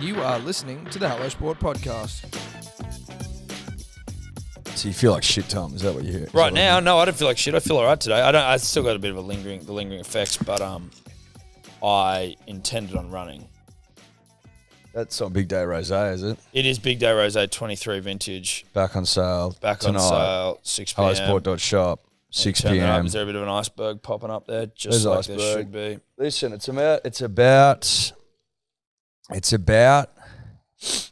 You are listening to the Hello Sport podcast. So you feel like shit, Tom? Is that what you hear? Right now, no, I don't feel like shit. I feel all right today. I still got a bit of the lingering effects, but I intended on running. That's on Big Day Rosé, is it? It is Big Day Rosé 23 vintage. Back on sale. Back tonight. on sale, 6 p.m. HelloSport.shop, 6 p.m. Is there a bit of an iceberg popping up there? Just There's like iceberg. there should be. Listen, it's about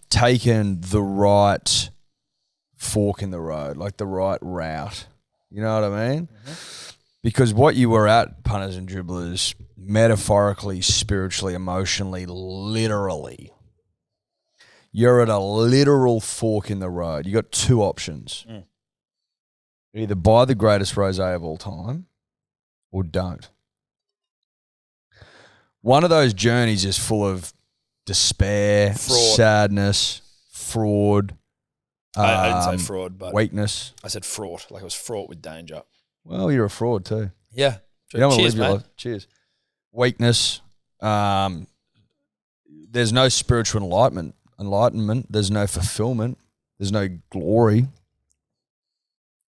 taking the right fork in the road, like the right route. You know what I mean? Mm-hmm. Because what you were at, punters and dribblers, metaphorically, spiritually, emotionally, literally, you're at a literal fork in the road. You got two options. Either buy the greatest rosé of all time or don't. One of those journeys is full of despair, sadness, fraud. I didn't say fraud, but weakness. I said fraught, like it was fraught with danger. Well, you're a fraud too. Yeah. You don't want to Cheers, live your mate. life. Cheers. Weakness. There's no spiritual enlightenment. There's no fulfillment. There's no glory.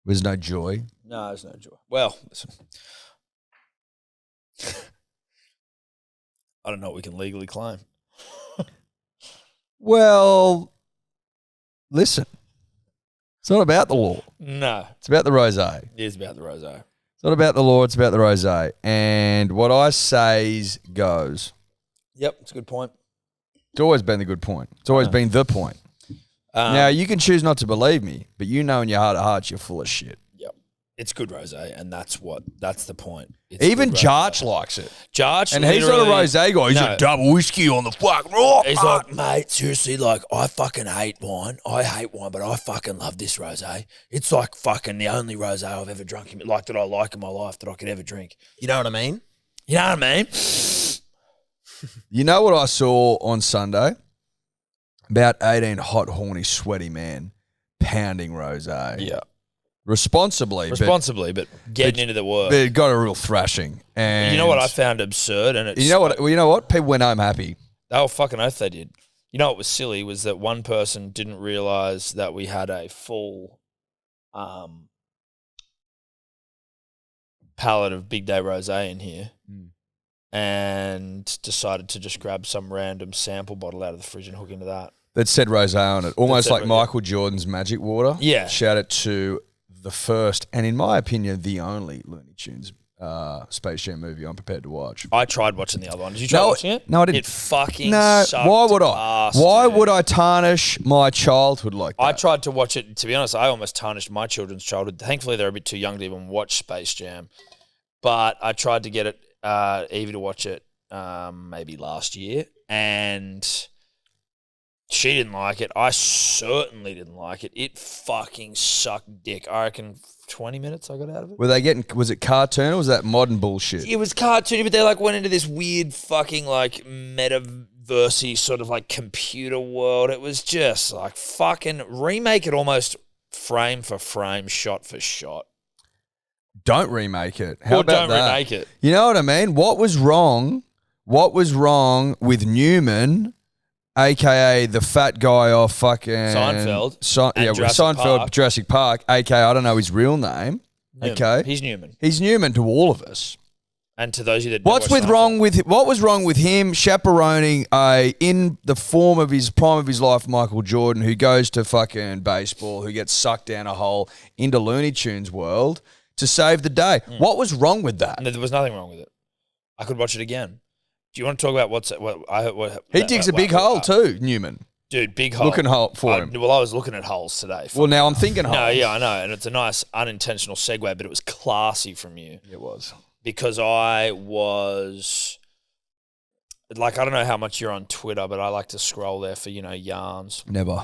There's no joy. No, there's no joy. Well, listen. I don't know what we can legally claim. Well, listen. It's not about the law. No. It's about the rosé. It is about the rosé. It's not about the law. It's about the rosé. And what I say's goes. Yep, it's a good point. It's always been the good point. It's always been the point. Now, you can choose not to believe me, but you know in your heart of hearts you're full of shit. Yep. It's good rosé, and that's the point. It's Even good Jarch rosé. likes it. Jarch, And he's not a rosé guy. He's No. a double whiskey on the fuck. Oh, He's like, mate, seriously, like, I fucking hate wine. I hate wine, but I fucking love this rosé. It's like fucking the only rosé I've ever drunk, like that I like in my life that I could ever drink. You know what I mean? You know what I mean? You know what I saw on Sunday? About 18 hot, horny, sweaty men pounding rosé. Yeah. Responsibly, but getting into the work. but it got a real thrashing. And You know what I found absurd? And it's You know what? Well, you know what? People went home happy. Oh, fucking oath they did. You know what was silly was that one person didn't realise that we had a full pallet of Big Day Rosé in here and decided to just grab some random sample bottle out of the fridge and hook into that. That said rosé on it. Almost said like rosé. Michael Jordan's Magic Water. Yeah. Shout out to the first, and in my opinion, the only Looney Tunes Space Jam movie I'm prepared to watch. I tried watching the other one. Did you try watching it? No, I didn't. It fucking No, sucked why would I? ass, Why dude. would I tarnish my childhood like that? I tried to watch it. To be honest, I almost tarnished my children's childhood. Thankfully, they're a bit too young to even watch Space Jam. But I tried to get it, Evie to watch it maybe last year, and she didn't like it. I certainly didn't like it. It fucking sucked dick. I reckon 20 minutes I got out of it. Were they getting? Was it cartoon or was that modern bullshit? It was cartoony, but they like went into this weird fucking like metaversey sort of like computer world. It was just like fucking remake it almost frame for frame, shot for shot. Don't remake it. How Or about don't that? remake it. You know what I mean? What was wrong? What was wrong with Newman, aka the fat guy off fucking Seinfeld and Jurassic Seinfeld, Park. Jurassic Park, aka I don't know his real name. Newman. Okay, He's Newman. He's Newman to all of us. And to those of you that don't What watch was wrong with him chaperoning in the prime of his life Michael Jordan, who goes to fucking baseball, who gets sucked down a hole into Looney Tunes world to save the day? What was wrong with that? There was nothing wrong with it. I could watch it again. Do you want to talk about what He digs a big hole too, Newman. Dude, big hole. Looking hole for him. Well, I was looking at holes today. Well, now I'm thinking holes. No, yeah, I know. And it's a nice unintentional segue, but it was classy from you. It was. Because I was, like, I don't know how much you're on Twitter, but I like to scroll there for, yarns. Never.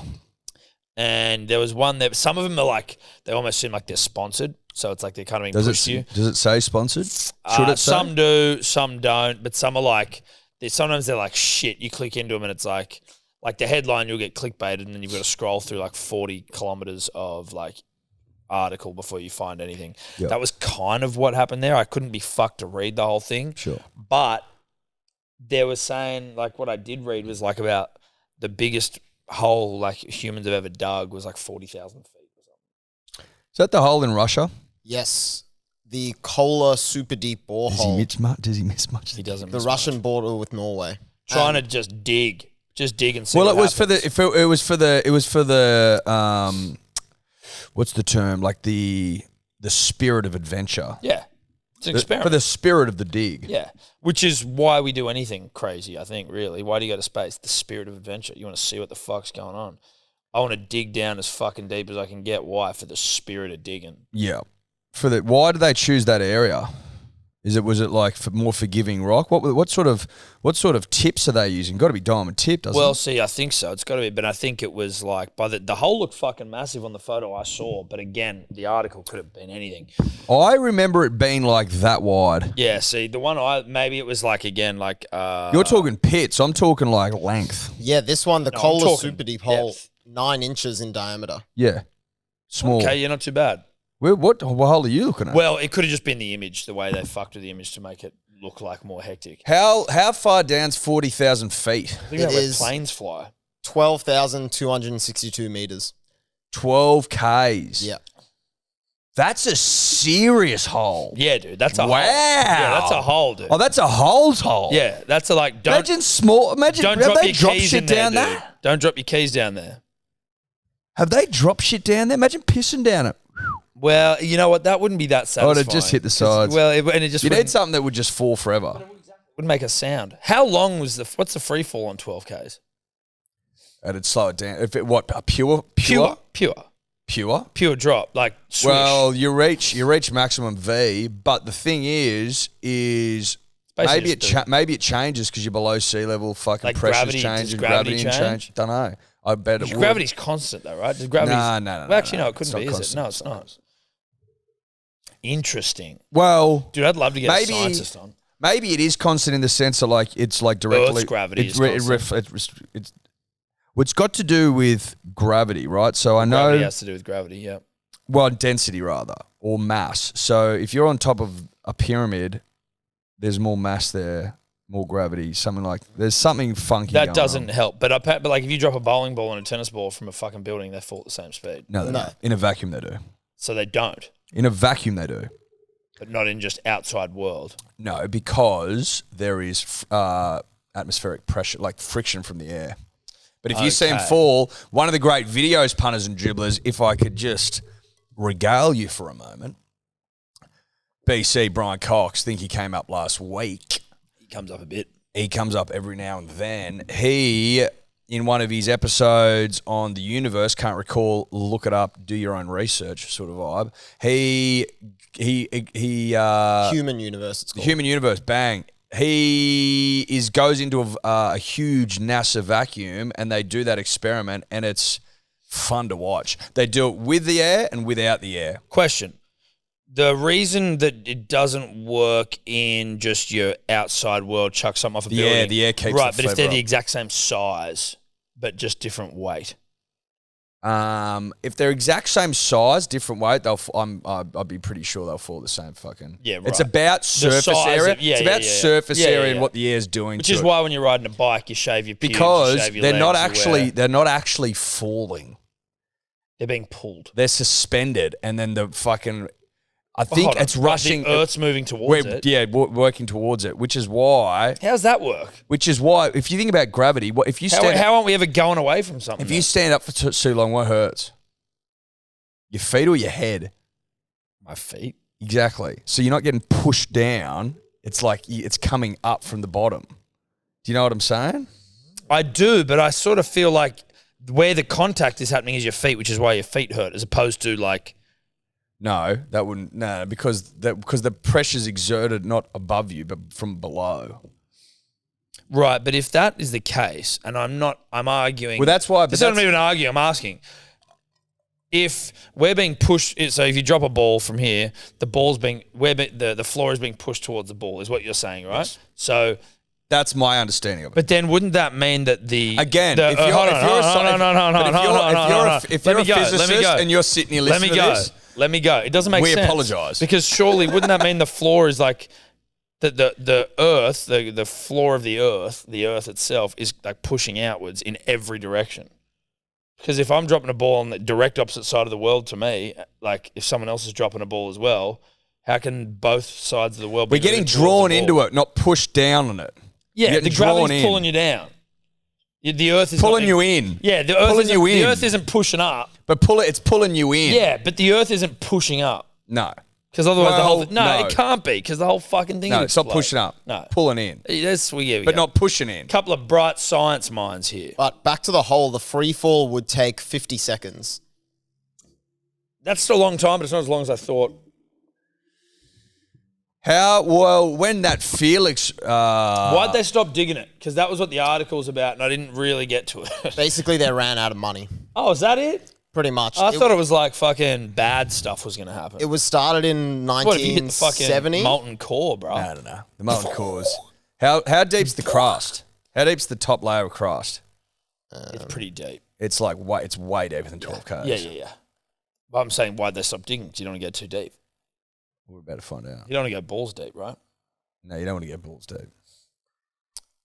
And there was one that, some of them are like, they almost seem like they're sponsored. So it's like they're kind of being pushed to you. Does it say sponsored? Should it say? Some do, some don't, but some are like, sometimes they're like shit. You click into them and it's like the headline, you'll get clickbaited and then you've got to scroll through like 40 kilometers of like article before you find anything. Yep. That was kind of what happened there. I couldn't be fucked to read the whole thing. Sure. But there was saying, like, what I did read was like about the biggest hole like humans have ever dug was like 40,000 feet or something. Is that the hole in Russia? Yes. The Kola super deep borehole. Does he miss much? He doesn't. The Russian border with Norway. Trying to just dig and see. Well, what it was happens. it was for the what's the term? Like the spirit of adventure. Yeah, it's an For experiment. the spirit of the dig. Yeah, which is why we do anything crazy. I think really, why do you go to space? The spirit of adventure. You want to see what the fuck's going on. I want to dig down as fucking deep as I can get. Why? For the spirit of digging. Yeah. Why did they choose that area? Was it like for more forgiving rock? What sort of tips are they using? Got to be diamond tip, doesn't Well, it? see, I think so. It's got to be, but I think it was like the hole looked fucking massive on the photo I saw. But again, the article could have been anything. I remember it being like that wide. Yeah, see, the one maybe it was like again like. You're talking pits. I'm talking like length. Yeah, this one, the No, I'm Kola talking super deep hole, depth. 9 inches in diameter. Yeah. Small. Okay, you're not too bad. What hole are you looking at? Well, it could have just been the image, the way they fucked with the image to make it look like more hectic. How far down's 40,000 feet? Think It about where is- planes fly. 12,262 meters. 12 Ks. Yeah. That's a serious hole. Yeah, dude, that's a Wow. hole. Yeah, that's a hole, dude. Oh, that's a hole's hole. Yeah, that's a like. Don't Imagine don't have drop they your dropped keys shit in there, down dude. there? Don't drop your keys down there. Have they dropped shit down there? Imagine pissing down it. Well, you know what? That wouldn't be that Oh, satisfying. it'd just hit the 'Cause- sides. Well, and it just You need wouldn't, something that would just fall forever. wouldn't make a sound. How long was what's the free fall on 12Ks? It'd slow it down. If it a pure Drop, like swish. Well, you reach maximum V, but the thing is Basically maybe it changes because you're below sea level. Fucking Like pressures gravity- change does and gravity gravity change? Don't know. I bet it would. Gravity's constant though, right? Does gravity? No. Well, actually, no, it couldn't It's be, not is it? constant. No, it's not. Interesting, Well, dude. I'd love to get Maybe- a scientist on. maybe it is constant in the sense of like it's like directly Earth's gravity is it's got to do with gravity, right? So I know Gravity has to do with gravity. Yeah. well density rather or mass. So if you're on top of a pyramid, there's more mass there, more gravity, something like there's something funky. That going doesn't on. help. But like if you drop a bowling ball and a tennis ball from a fucking building, they fall at the same speed. No, they No. don't. In a vacuum they do. So they don't, In a vacuum they do. but not in just outside world. No, because there is atmospheric pressure, like friction from the air. But if you see him Okay. fall, one of the great videos, punters and dribblers, if I could just regale you for a moment, BC Brian Cox, think he came up last week. He comes up a bit. He comes up every now and then. He, in one of his episodes on the universe, can't recall, look it up, do your own research sort of vibe. He Human universe, it's the called. human universe, bang. He goes into a huge NASA vacuum, and they do that experiment, and it's fun to watch. They do it with the air and without the air. Question. The reason that it doesn't work in just your outside world, chuck something off a building. The air keeps right, the but if they're flavour the up. exact same size, but just different weight. If they're exact same size, different weight, I'd be pretty sure they'll fall the same fucking. Yeah, It's right. about surface size area. of- yeah, it's yeah, about yeah, yeah. surface Yeah, yeah, area and yeah. what the air's doing. Which to is it. why when you're riding a bike, you shave your pubes, you because shave your they're not legs, you wear- they're not actually falling. they're being pulled. They're suspended, and then the fucking. I Well, think hold on. it's Like, rushing. The Earth's moving towards it. Yeah, working towards it, which is why. How's that work? If you think about gravity, if you stand How aren't we ever going away from something? if you stand up for too long, what hurts? Your feet or your head? My feet. Exactly. So you're not getting pushed down. It's like it's coming up from the bottom. Do you know what I'm saying? I do, but I sort of feel like where the contact is happening is your feet, which is why your feet hurt, as opposed to like. No, that wouldn't. No, because the pressure's exerted not above you, but from below. Right, but if that is the case, and I'm arguing. Well, that's why. This isn't even arguing. I'm asking. If we're being pushed, so if you drop a ball from here, the floor is being pushed towards the ball, is what you're saying, right? Yes. So That's my understanding of it. but then wouldn't that mean that the Again, the, if you're a physicist and you're sitting here listening to this, Let me go. It doesn't make we sense. apologise. Because surely wouldn't that mean the floor is like the earth, the floor of the earth itself is like pushing outwards in every direction. Because if I'm dropping a ball on the direct opposite side of the world to me, like if someone else is dropping a ball as well, how can both sides of the world be We're getting moving towards drawn the into ball? it, not pushed down on it. Yeah, the gravity's in. pulling you down. The earth is Pulling you in. Yeah, the earth Pulling you in. The earth isn't pushing up. But it's pulling you in. Yeah, but the earth isn't pushing up. No. Because otherwise the whole Well, no, it can't be because the whole fucking thing. No, would it's not explode. pushing up. No, Pulling in. That's we But not pushing in. couple of bright science minds here. But back to the hole, the free fall would take 50 seconds. That's still a long time, but it's not as long as I thought. When that Felix... Why'd they stop digging it? Because that was what the article was about, and I didn't really get to it. Basically, they ran out of money. Oh, is that it? Pretty much. I thought it was like fucking bad stuff was going to happen. It was started in What if you hit the fucking 1970. molten core, bro? I don't know. The molten cores. How deep's the crust? How deep's the top layer of crust? It's pretty deep. It's like it's way deeper than 12 k's. Yeah. But I'm saying why'd they stop digging? Because you don't want to go too deep. We're about to find out. You don't want to go balls deep, right? No, you don't want to get balls deep.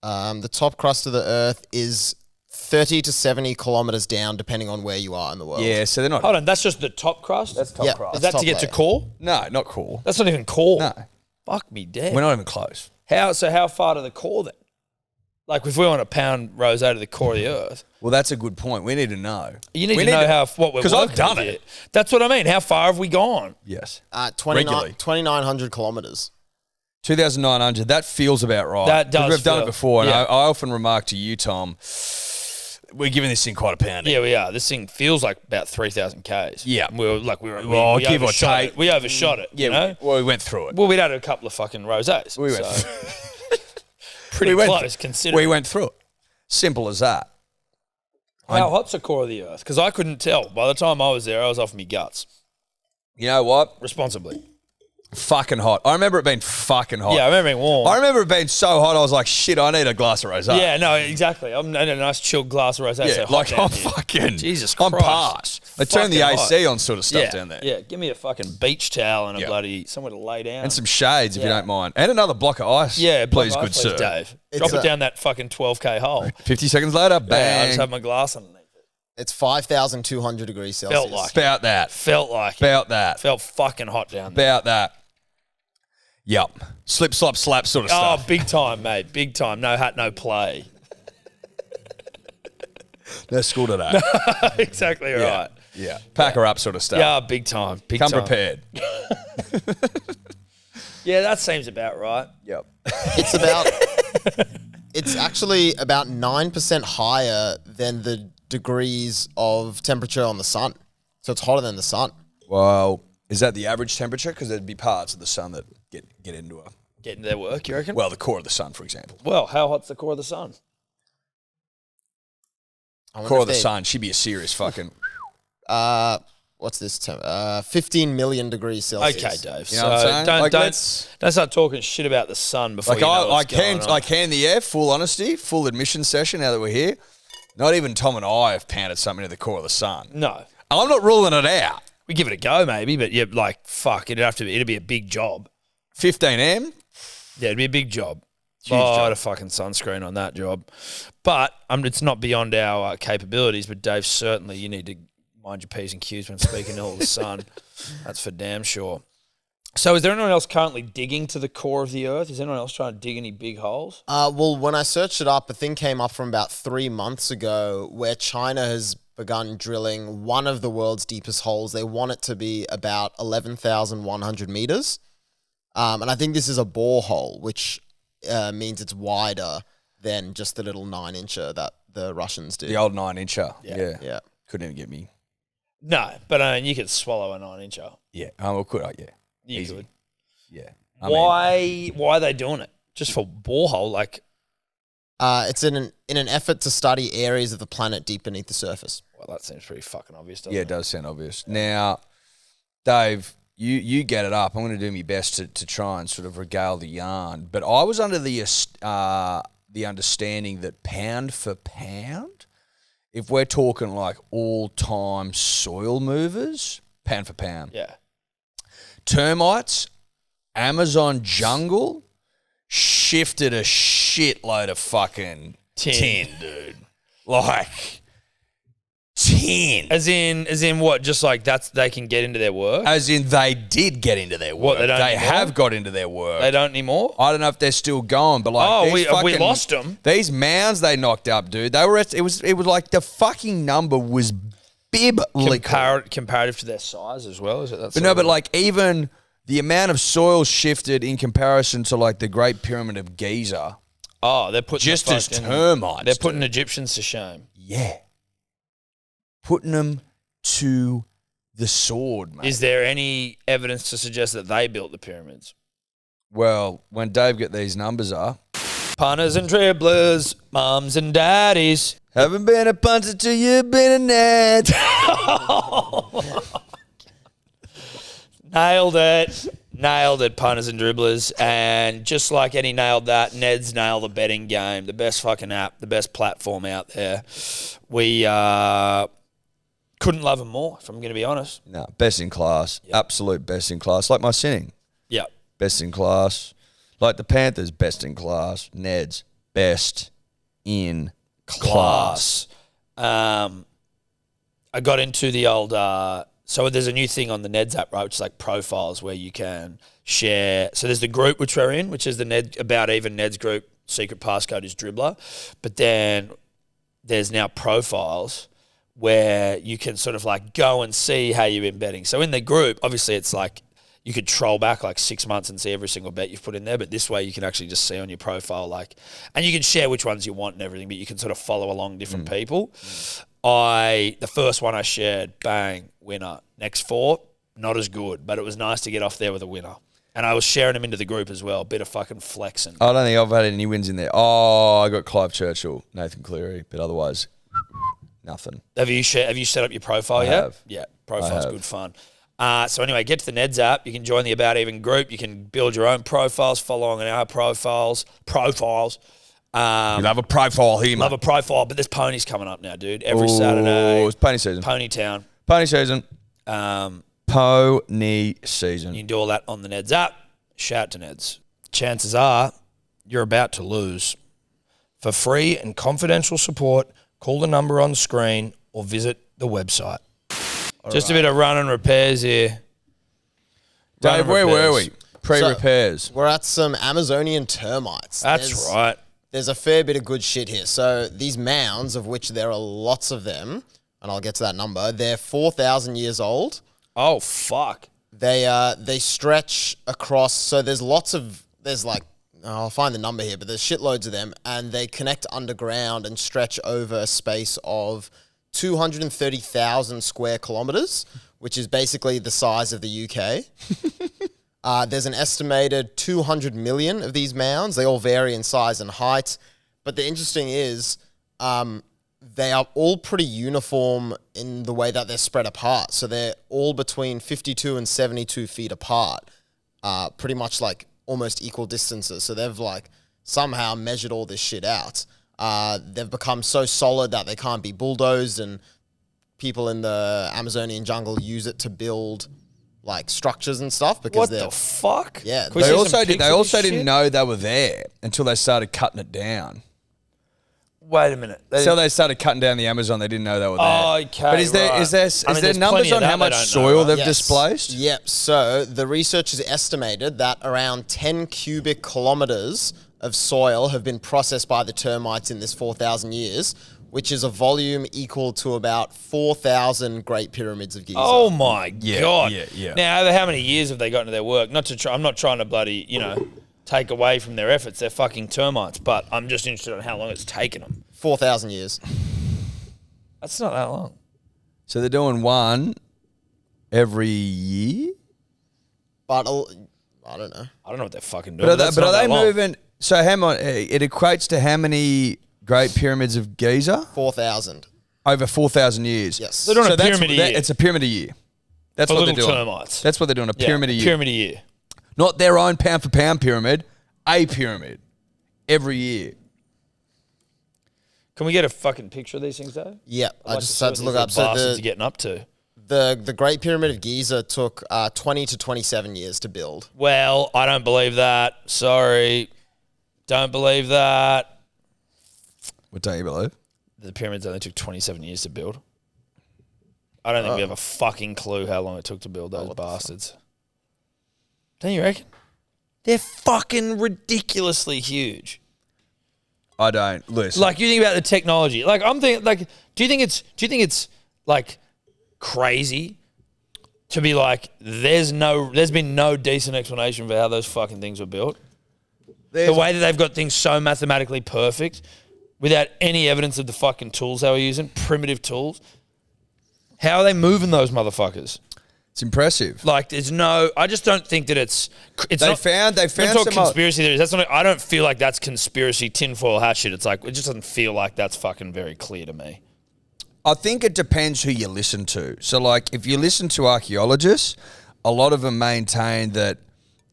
The top crust of the Earth is 30 to 70 kilometers down, depending on where you are in the world. Yeah, so they're not... Hold on, that's just the top crust? That's top Yeah, crust. Is that to top get to layer. core? No, not core. That's not even core. No. Fuck me dead. We're not even close. How far to the core then? Like if we want to pound rosé to the core of the earth, Well, that's a good point. We need to know. you need to know what we're 'cause I've working done with it. here. That's what I mean. How far have we gone? Yes. 2,900 kilometers. 2,900. That feels about right. That 'Cause does We've done feel- it before, and yeah. I often remark to you, Tom, we're giving this thing quite a pounding. Yeah, we are. This thing feels like about 3,000 Ks. Yeah. we Well, give or overshot take. it. We overshot it. Yeah, you know? we went through it. Well, we'd had a couple of fucking rosés. We went, so pretty we went close considering. we went through it. Simple as that. How hot's the core of the earth? Because I couldn't tell. By the time I was there, I was off my guts. You know what? Responsibly. Fucking hot. I remember it being fucking hot. Yeah, I remember being warm. I remember it being so hot, I was like, shit, I need a glass of rosé. Yeah, no, exactly. I'm in a nice chilled glass of rosé. Yeah, so hot like down I'm here. fucking... Jesus I'm Christ. past. They turned the Fucking AC hot. on sort of stuff Yeah, down there. yeah. Give me a fucking beach towel and a Yeah. bloody somewhere to lay down. And some shades, if you Yeah. don't mind. And another block of ice. yeah, please, block good ice, sir. Dave. It's Drop it a- down that fucking 12K hole. 50 seconds later, Yeah, I bang. just have my glass underneath it. It's 5,200 degrees Celsius. Felt like it. About that. Felt like it. About that. Felt fucking hot down there. About that. Yep. Slip, slop, slap sort of Oh, stuff. big time, mate. Big time. No hat, no play. They're school today. Exactly right. Yeah. Pack her up sort of stuff. Yeah, big time. Big Come time. prepared. Yeah, that seems about right. Yep. It's about. It's actually about 9% higher than the degrees of temperature on the sun. So it's hotter than the sun. Well, is that the average temperature? Because there'd be parts of the sun that get into a... Getting their work, you reckon? Well, the core of the sun, for example. Well, how hot's the core of the sun? I wonder Core if of the they- sun. She'd be a serious fucking... What's this? 15 million degrees Celsius. Okay, Dave. You know what I'm saying? Don't, Like, don't, let's- don't start talking shit about the sun before Like you know what's I going on. can the air, full honesty, full admission session now that we're here. Not even Tom and I have pounded something to the core of the sun. No. I'm not ruling it out. We give it a go, maybe, but yeah, like, fuck, it'd be a big job. 15M, Yeah, it'd be a big job. Huge Oh, job. a fucking sunscreen on that job. But it's not beyond our capabilities, but Dave, certainly you need to mind your P's and Q's when speaking to all the sun. That's for damn sure. So is there anyone else currently digging to the core of the earth? Is anyone else trying to dig any big holes? Well, when I searched it up, a thing came up from about 3 months ago where China has begun drilling one of the world's deepest holes. They want it to be about 11,100 meters. And I think this is a borehole, which means it's wider than just the little 9-incher that the Russians did. the old 9-incher. Yeah. Yeah. Couldn't even get me. No, but you could swallow a 9-incher. Yeah. Well, could I? Yeah. You Easy. could. Yeah. Why are they doing it? Just for borehole? Like, It's in an effort to study areas of the planet deep beneath the surface. well, that seems pretty fucking obvious, doesn't Yeah, it? it does sound obvious. Now, Dave, you get it up. I'm going to do my best to try and sort of regale the yarn. But I was under the understanding that pound for pound, if we're talking like all-time soil movers, pound for pound, Yeah. termites, Amazon jungle, shifted a shitload of fucking tin, dude. Like 10. As in what? Just like they can get into their work? As in they did get into their work. What, they don't They anymore? have got into their work. They don't anymore? I don't know if they're still going, but like we lost them. These mounds they knocked up, dude. They were it was like the fucking number was biblically Comparative to their size as well, is it? That's But no, but like even the amount of soil shifted in comparison to like the Great Pyramid of Giza. Oh, they're putting Just as termites. They're putting dude. Egyptians to shame. Yeah. Putting them to the sword, mate. Is there any evidence to suggest that they built the pyramids? Well, when Dave get these numbers up. Punters and dribblers, mums and daddies. Haven't been a punter till you've been a net. Nailed it, punters and dribblers. And just like Eddie nailed that, Ned's nailed the betting game. The best fucking app, the best platform out there. We couldn't love them more, if I'm going to be honest. No, best in class. Yep. Absolute best in class. Like my sinning. Yeah. Best in class. Like the Panthers, best in class. Ned's, best in class. I got into the old... so there's a new thing on the Neds app, right, which is like profiles where you can share. So there's the group which we're in, which is the Ned About Even Neds group. Secret passcode is Dribbler. But then there's now profiles where you can sort of like go and see how you've been betting. So in the group, obviously it's like you could troll back like 6 months and see every single bet you've put in there. But this way you can actually just see on your profile, like, and you can share which ones you want and everything, but you can sort of follow along different people. The first one I shared, bang, winner. Next 4, not as good, but it was nice to get off there with a winner. And I was sharing them into the group as well, a bit of fucking flexing. I don't think I've had any wins in there. Oh, I got Clive Churchill, Nathan Cleary, but otherwise, nothing. Have you set up your profile I yet? have. Yeah, profile's have. good fun. So anyway, get to the Neds app. You can join the About Even group. You can build your own profiles, follow on our profiles. You love a profile here, mate. Love a profile, but there's ponies coming up now, dude. Every Saturday. It's pony season. Pony Town. Pony season. Pony You season. can do all that on the Neds app. Shout out to Neds. Chances are you're about to lose. For free and confidential support, call the number on screen or visit the website. Just a bit of run and repairs here. Dave, where were we? Pre-repairs. We're at some Amazonian termites. That's right. There's a fair bit of good shit here. So these mounds, of which there are lots of them, and I'll get to that number, they're 4,000 years old. Oh, fuck. They stretch across, so I'll find the number here, but there's shitloads of them, and they connect underground and stretch over a space of 230,000 square kilometers, which is basically the size of the UK. There's an estimated 200 million of these mounds. They all vary in size and height. But the interesting is they are all pretty uniform in the way that they're spread apart. So they're all between 52 and 72 feet apart, pretty much like almost equal distances. So they've like somehow measured all this shit out. They've become so solid that they can't be bulldozed, and people in the Amazonian jungle use it to build like structures and stuff because What they're the fuck? Yeah, Can we They see some also pics they of also this didn't shit? know they were there until they started cutting it down. Wait a minute. So they started cutting down the Amazon. They didn't know they were there. Oh, okay, But is there right. is there I mean, there there's numbers plenty of on that how they much don't know, soil right? they've Yes. displaced? Yep. So the researchers estimated that around 10 cubic kilometers of soil have been processed by the termites in this 4,000 years, which is a volume equal to about 4,000 Great Pyramids of Giza. Oh my god! yeah. Now, how many years have they got into their work? I'm not trying to bloody take away from their efforts. They're fucking termites, but I'm just interested in how long it's taken them. 4,000 years. That's not that long. So they're doing one every year. But I don't know. I don't know what they're fucking doing. But That's are not they that long. moving? So it equates to how many Great Pyramids of Giza? 4,000. Over 4,000 years. Yes. They're doing a that's- pyramid a year. It's a pyramid a year. That's For what they're little doing. termites. That's what they're doing. A pyramid a year. Pyramid a year. Not their own pound for pound pyramid. A pyramid every year. Can we get a fucking picture of these things though? Yep. I I'd like just see had what to these look little up. So bastards are getting up to. the Great Pyramid of Giza took 20 to 27 years to build. Well, I don't believe that. Sorry. Don't believe that. What don't you believe? The pyramids only took 27 years to build. I don't think we have a fucking clue how long it took to build those bastards. Don't you reckon? They're fucking ridiculously huge. I don't. Listen. Like, you think about the technology. Like, I'm thinking, like, do you think it's like crazy to be like, there's been no decent explanation for how those fucking things were built? The way that they've got things so mathematically perfect without any evidence of the fucking tools they were using, primitive tools. How are they moving those motherfuckers? It's impressive. Like, there's no. I just don't think that it's. They found I'm some talking conspiracy theories. That's not. I don't feel like that's conspiracy tinfoil hat shit. It's like, it just doesn't feel like that's fucking very clear to me. I think it depends who you listen to. So, like, if you listen to archaeologists, a lot of them maintain that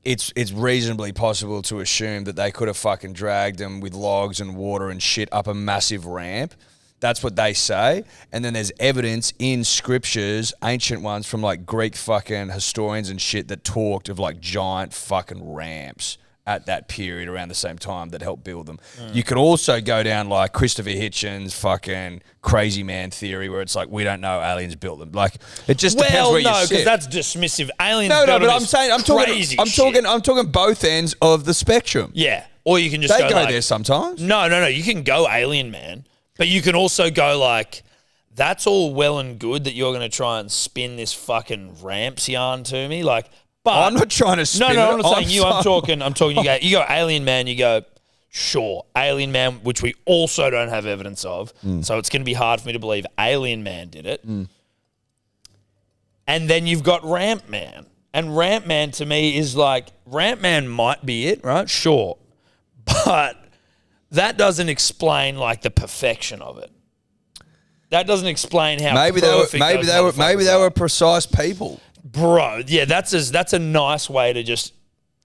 it's reasonably possible to assume that they could have fucking dragged them with logs and water and shit up a massive ramp. That's what they say. And then there's evidence in scriptures, ancient ones from like Greek fucking historians and shit, that talked of like giant fucking ramps at that period around the same time that helped build them. You could also go down like Christopher Hitchens' fucking crazy man theory, where it's like, we don't know, aliens built them. Like, it just depends where you sit. Because that's dismissive. Aliens No, built but them I'm is saying I'm talking both ends of the spectrum. Yeah. Or you can just They go like, there sometimes. No. You can go Alien Man. But you can also go like, that's all well and good that you're going to try and spin this fucking ramps yarn to me. Like, but I'm not trying to spin No, it. I'm not saying you. I'm talking. You go Alien Man. You go, sure, Alien Man, which we also don't have evidence of. So it's going to be hard for me to believe Alien Man did it. And then you've got Ramp Man. And Ramp Man to me is like, Ramp Man might be it, right? Sure. But that doesn't explain like the perfection of it. That doesn't explain how maybe they were precise people, bro. Yeah, that's a nice way to just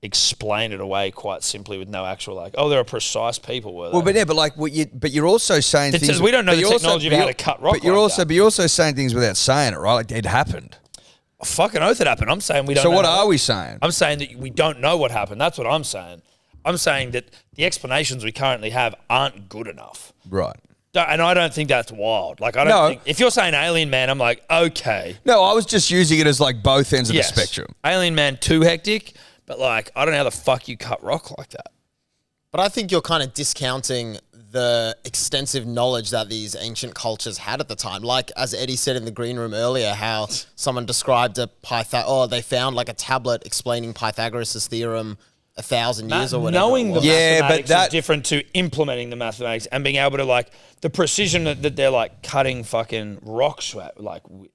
explain it away quite simply with no actual like, oh, they're a precise people, were they? Well, but you're also saying things. We don't know the technology of how to cut rock. But you're also saying things without saying it, right? Like, it happened. A fucking oath it happened. I'm saying we don't. So know what are we saying? I'm saying that we don't know what happened. That's what I'm saying. I'm saying that the explanations we currently have aren't good enough. Right. And I don't think that's wild. Like, I don't think, if you're saying Alien Man, I'm like, okay. No, I was just using it as like both ends of the spectrum. Alien Man, too hectic, but like, I don't know how the fuck you cut rock like that. But I think you're kind of discounting the extensive knowledge that these ancient cultures had at the time. Like, as Eddie said in the green room earlier, how someone described they found like a tablet explaining Pythagoras' theorem 1,000 years or whatever. Knowing the mathematics but is different to implementing the mathematics and being able to like the precision that they're like cutting fucking rocks like with.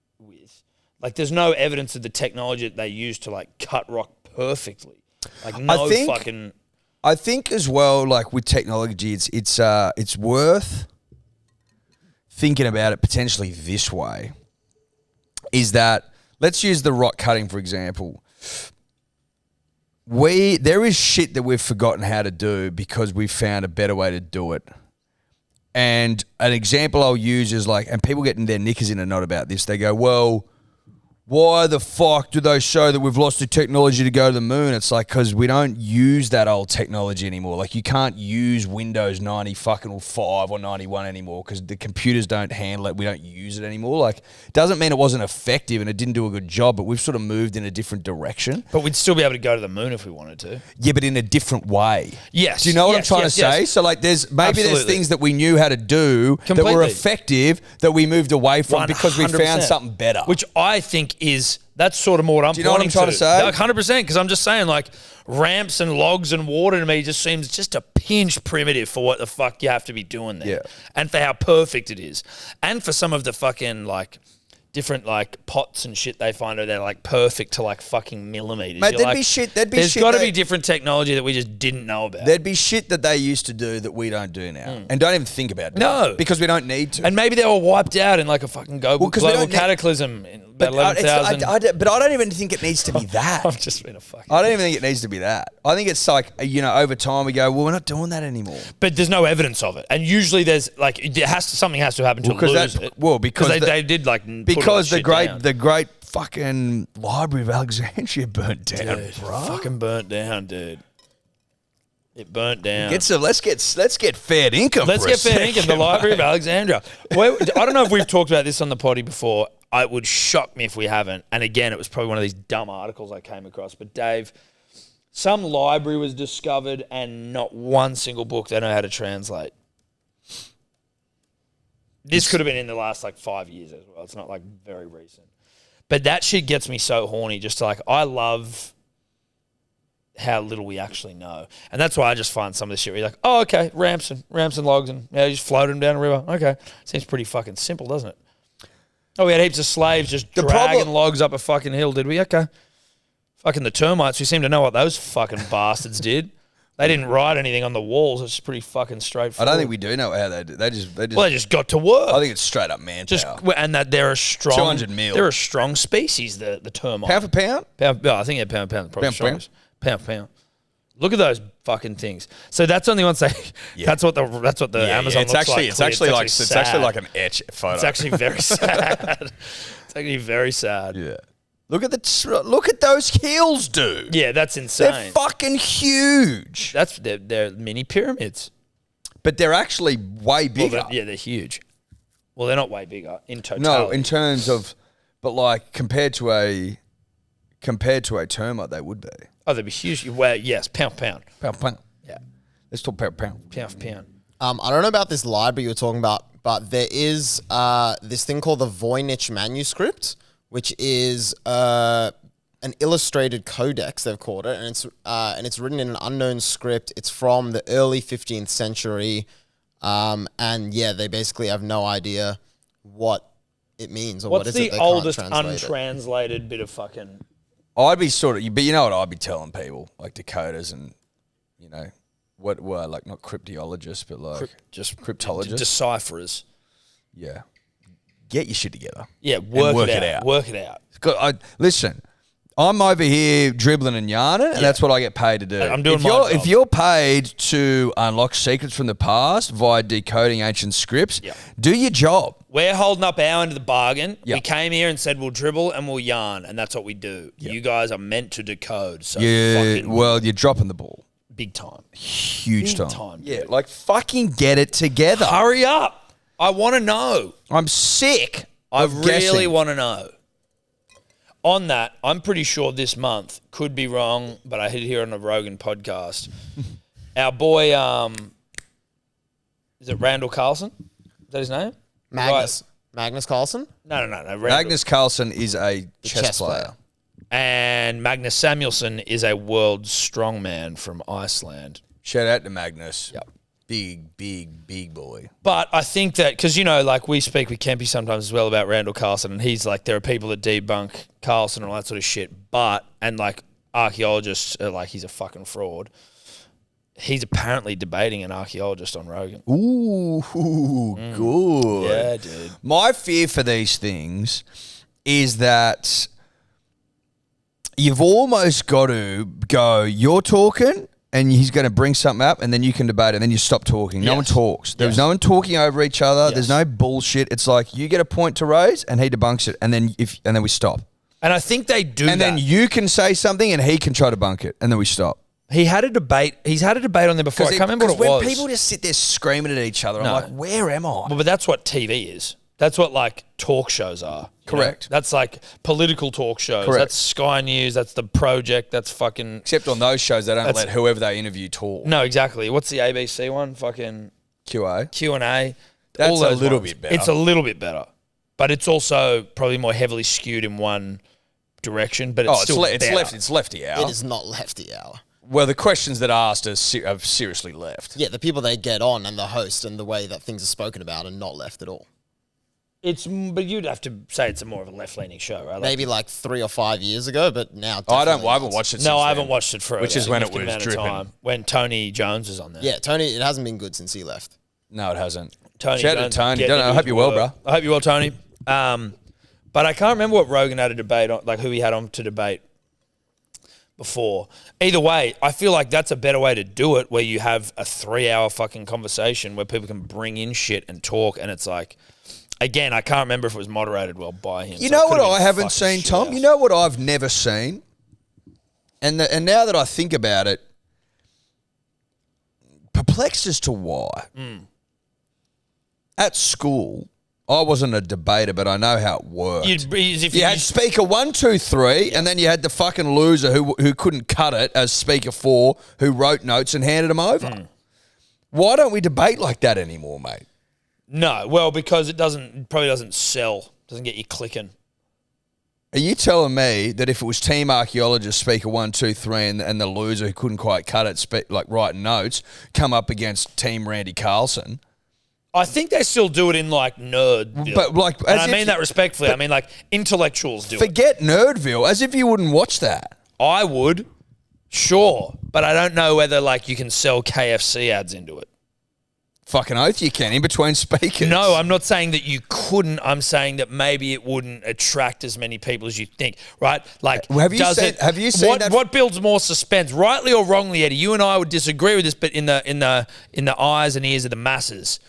Like, there's no evidence of the technology that they use to like cut rock perfectly. Like, I think as well, like with technology, it's worth thinking about it potentially this way. Is that, let's use the rock cutting for example. There is shit that we've forgotten how to do because we've found a better way to do it. And an example I'll use is like, and people getting their knickers in a knot about this. They go, well, why the fuck do they show that we've lost the technology to go to the moon? It's like, because we don't use that old technology anymore. Like, you can't use Windows 90 fucking 5 or 91 anymore because the computers don't handle it. We don't use it anymore. Like, it doesn't mean it wasn't effective and it didn't do a good job, but we've sort of moved in a different direction. But we'd still be able to go to the moon if we wanted to. Yeah, but in a different way. Yes. Do you know what I'm trying to say? So, like, there's things that we knew how to do that were effective that we moved away from 100%. Because we found something better. Which I think that's sort of more what I'm. Do you know what I'm trying to say? Like 100%, because I'm just saying, like, ramps and logs and water to me just seems just a pinch primitive for what the fuck you have to be doing there. Yeah. And for how perfect it is. And for some of the fucking, like, different, like, pots and shit they find are they're, like, perfect to, like, fucking millimeters. Mate, there's got to be different technology that we just didn't know about. There'd be shit that they used to do that we don't do now. And don't even think about it. No. Because we don't need to. And maybe they were wiped out in, like, a fucking global cataclysm in about 11,000. But I don't even think it needs to be that. I've just been a fucking... I don't even think it needs to be that. I think it's like, over time we go, well, we're not doing that anymore. But there's no evidence of it. And usually there's, like, something has to happen to lose it. Well, because they did, like, because the great fucking Library of Alexandria burnt down, dude, bro. Fucking burnt down, dude. It burnt down. Let's get fair income. Let's for a get fair income. The second, Library of mate. Alexandria. I don't know if we've talked about this on the potty before. It would shock me if we haven't. And again, it was probably one of these dumb articles I came across. But Dave, some library was discovered and not one single book they know how to translate. This could have been in the last 5 years as well. It's not very recent. But that shit gets me so horny. Just I love how little we actually know. And that's why I just find some of this shit where you're like, oh, okay, ramps and logs and you just floated them down a river. Okay. Seems pretty fucking simple, doesn't it? Oh, we had heaps of slaves just dragging logs up a fucking hill, did we? Okay. Fucking the termites, we seem to know what those fucking bastards did. They didn't write anything on the walls. It's pretty fucking straightforward. I don't think we do know how they did. They just got to work. I think it's straight up manpower. And that they're a strong 200 mil. They're a strong species, the termite. Pound for pound? I think pound for pound. Probably Pound for pound. Pound for pound. Look at those fucking things. So that's only once they. Yeah. That's what the Amazon looks like. It's actually like an etch photo. It's actually very sad. It's actually very sad. Yeah. Look at those hills, dude. Yeah, that's insane. They're fucking huge. They're mini pyramids. But they're actually way bigger. Well, they're huge. Well, they're not way bigger in totality. No, in terms of, but compared to a termite, they would be. Oh, they'd be huge. Well, yes, pound for pound. Pound for pound. Yeah. Let's talk pound for pound. Pound for pound. I don't know about this library you were talking about, but there is this thing called the Voynich manuscript, which is an illustrated codex, they've called it, and it's written in an unknown script. It's from the early 15th century, and yeah, they basically have no idea what it means or what is it. What's the oldest untranslated bit of fucking? I'd be but you know what I'd be telling people, decoders and, what were not cryptologists, but just cryptologists. Decipherers. Yeah. Get your shit together. Yeah, work it out. Work it out. Listen, I'm over here dribbling and yarning, and that's what I get paid to do. I'm doing my job. If you're paid to unlock secrets from the past via decoding ancient scripts, do your job. We're holding up our end of the bargain. Yep. We came here and said we'll dribble and we'll yarn, and that's what we do. Yep. You guys are meant to decode. So you're dropping the ball. Big time. Huge Big time. Yeah, fucking get it together. Hurry up. I want to know. I'm sick. I really want to know. On that, I'm pretty sure this month, could be wrong, but I hear on a Rogan podcast, our boy, is it Randall Carlson? Is that his name? Magnus Carlsen? No. Magnus Carlsen is a chess player. And Magnus Samuelsson is a world strongman from Iceland. Shout out to Magnus. Yep. Big boy. But I think that, because, we speak with Kempy sometimes as well about Randall Carlson, and he's there are people that debunk Carlson and all that sort of shit, and archaeologists are he's a fucking fraud. He's apparently debating an archaeologist on Rogan. Ooh, good. Yeah, dude. My fear for these things is that you've almost got to go, you're talking, and he's going to bring something up, and then you can debate it, and then you stop talking. No one talks. There's no one talking over each other. Yes. There's no bullshit. It's you get a point to raise, and he debunks it, and then we stop. And I think they do and then you can say something, and he can try to bunk it, and then we stop. He's had a debate on there before. I can't remember what it was. When people just sit there screaming at each other, I'm like, where am I? Well, but that's what TV is. That's what talk shows are. Correct. That's political talk shows. Correct. That's Sky News. That's The Project. That's fucking. Except on those shows, they don't let whoever they interview talk. No, exactly. What's the ABC one? Fucking QA. Q&A. That's a little bit better. It's a little bit better, but it's also probably more heavily skewed in one direction. But it's still better. It's lefty hour. It is not lefty hour. Well, the questions that are asked are seriously left. Yeah, the people they get on and the host and the way that things are spoken about are not left at all. But you'd have to say it's more of a left-leaning show, right? Maybe 3 or 5 years ago, but now I haven't watched it since I haven't watched it for which is when it was dripping. When Tony Jones was on there. Yeah, Tony, it hasn't been good since he left. No, it hasn't. Shout out to Tony. I hope you're well, bro. I hope you're well, Tony. But I can't remember what Rogan had a debate on, who he had on to debate before. Either way, I feel like that's a better way to do it, where you have a 3-hour fucking conversation where people can bring in shit and talk, and it's again, I can't remember if it was moderated well by him. You know what I haven't seen, Tom? You know what I've never seen? And now that I think about it, perplexed as to why. At school, I wasn't a debater, but I know how it worked. You had speaker 1, 2, 3, and then you had the fucking loser who couldn't cut it as speaker 4, who wrote notes and handed them over. Why don't we debate like that anymore, mate? No, well, because it probably doesn't sell, doesn't get you clicking. Are you telling me that if it was team archaeologist speaker 1, 2, 3, and the loser who couldn't quite cut it, like writing notes, come up against team Randy Carlson? I think they still do it in like Nerdville. But like, and I mean that respectfully. I mean like intellectuals do it. Forget Nerdville, as if you wouldn't watch that. I would, sure, but I don't know whether like you can sell KFC ads into it. Fucking oath you can, in between speakers. No, I'm not saying that you couldn't. I'm saying that maybe it wouldn't attract as many people as you think, right? Like, have you seen that? What builds more suspense, rightly or wrongly, Eddie? You and I would disagree with this, but in the eyes and ears of the masses,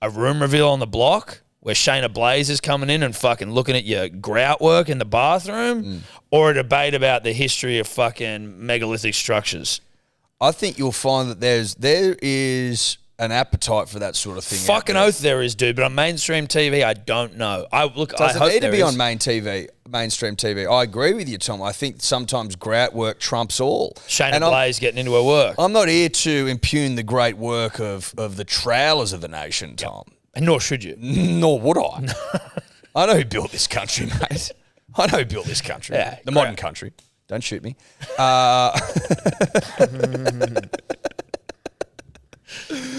a room reveal on the block where Shayna Blaze is coming in and fucking looking at your grout work in the bathroom, or a debate about the history of fucking megalithic structures. I think you'll find that there is an appetite for that sort of thing. Fucking oath there is, dude. But on mainstream TV, I don't know. I hope need to be is. on mainstream TV. I agree with you, Tom. I think sometimes grout work trumps all. Shayna Blaze getting into her work. I'm not here to impugn the great work of the trowlers of the nation, Tom. And nor should you. Nor would I. I know who built this country, mate. I know who built this country. Yeah, the modern country. Don't shoot me.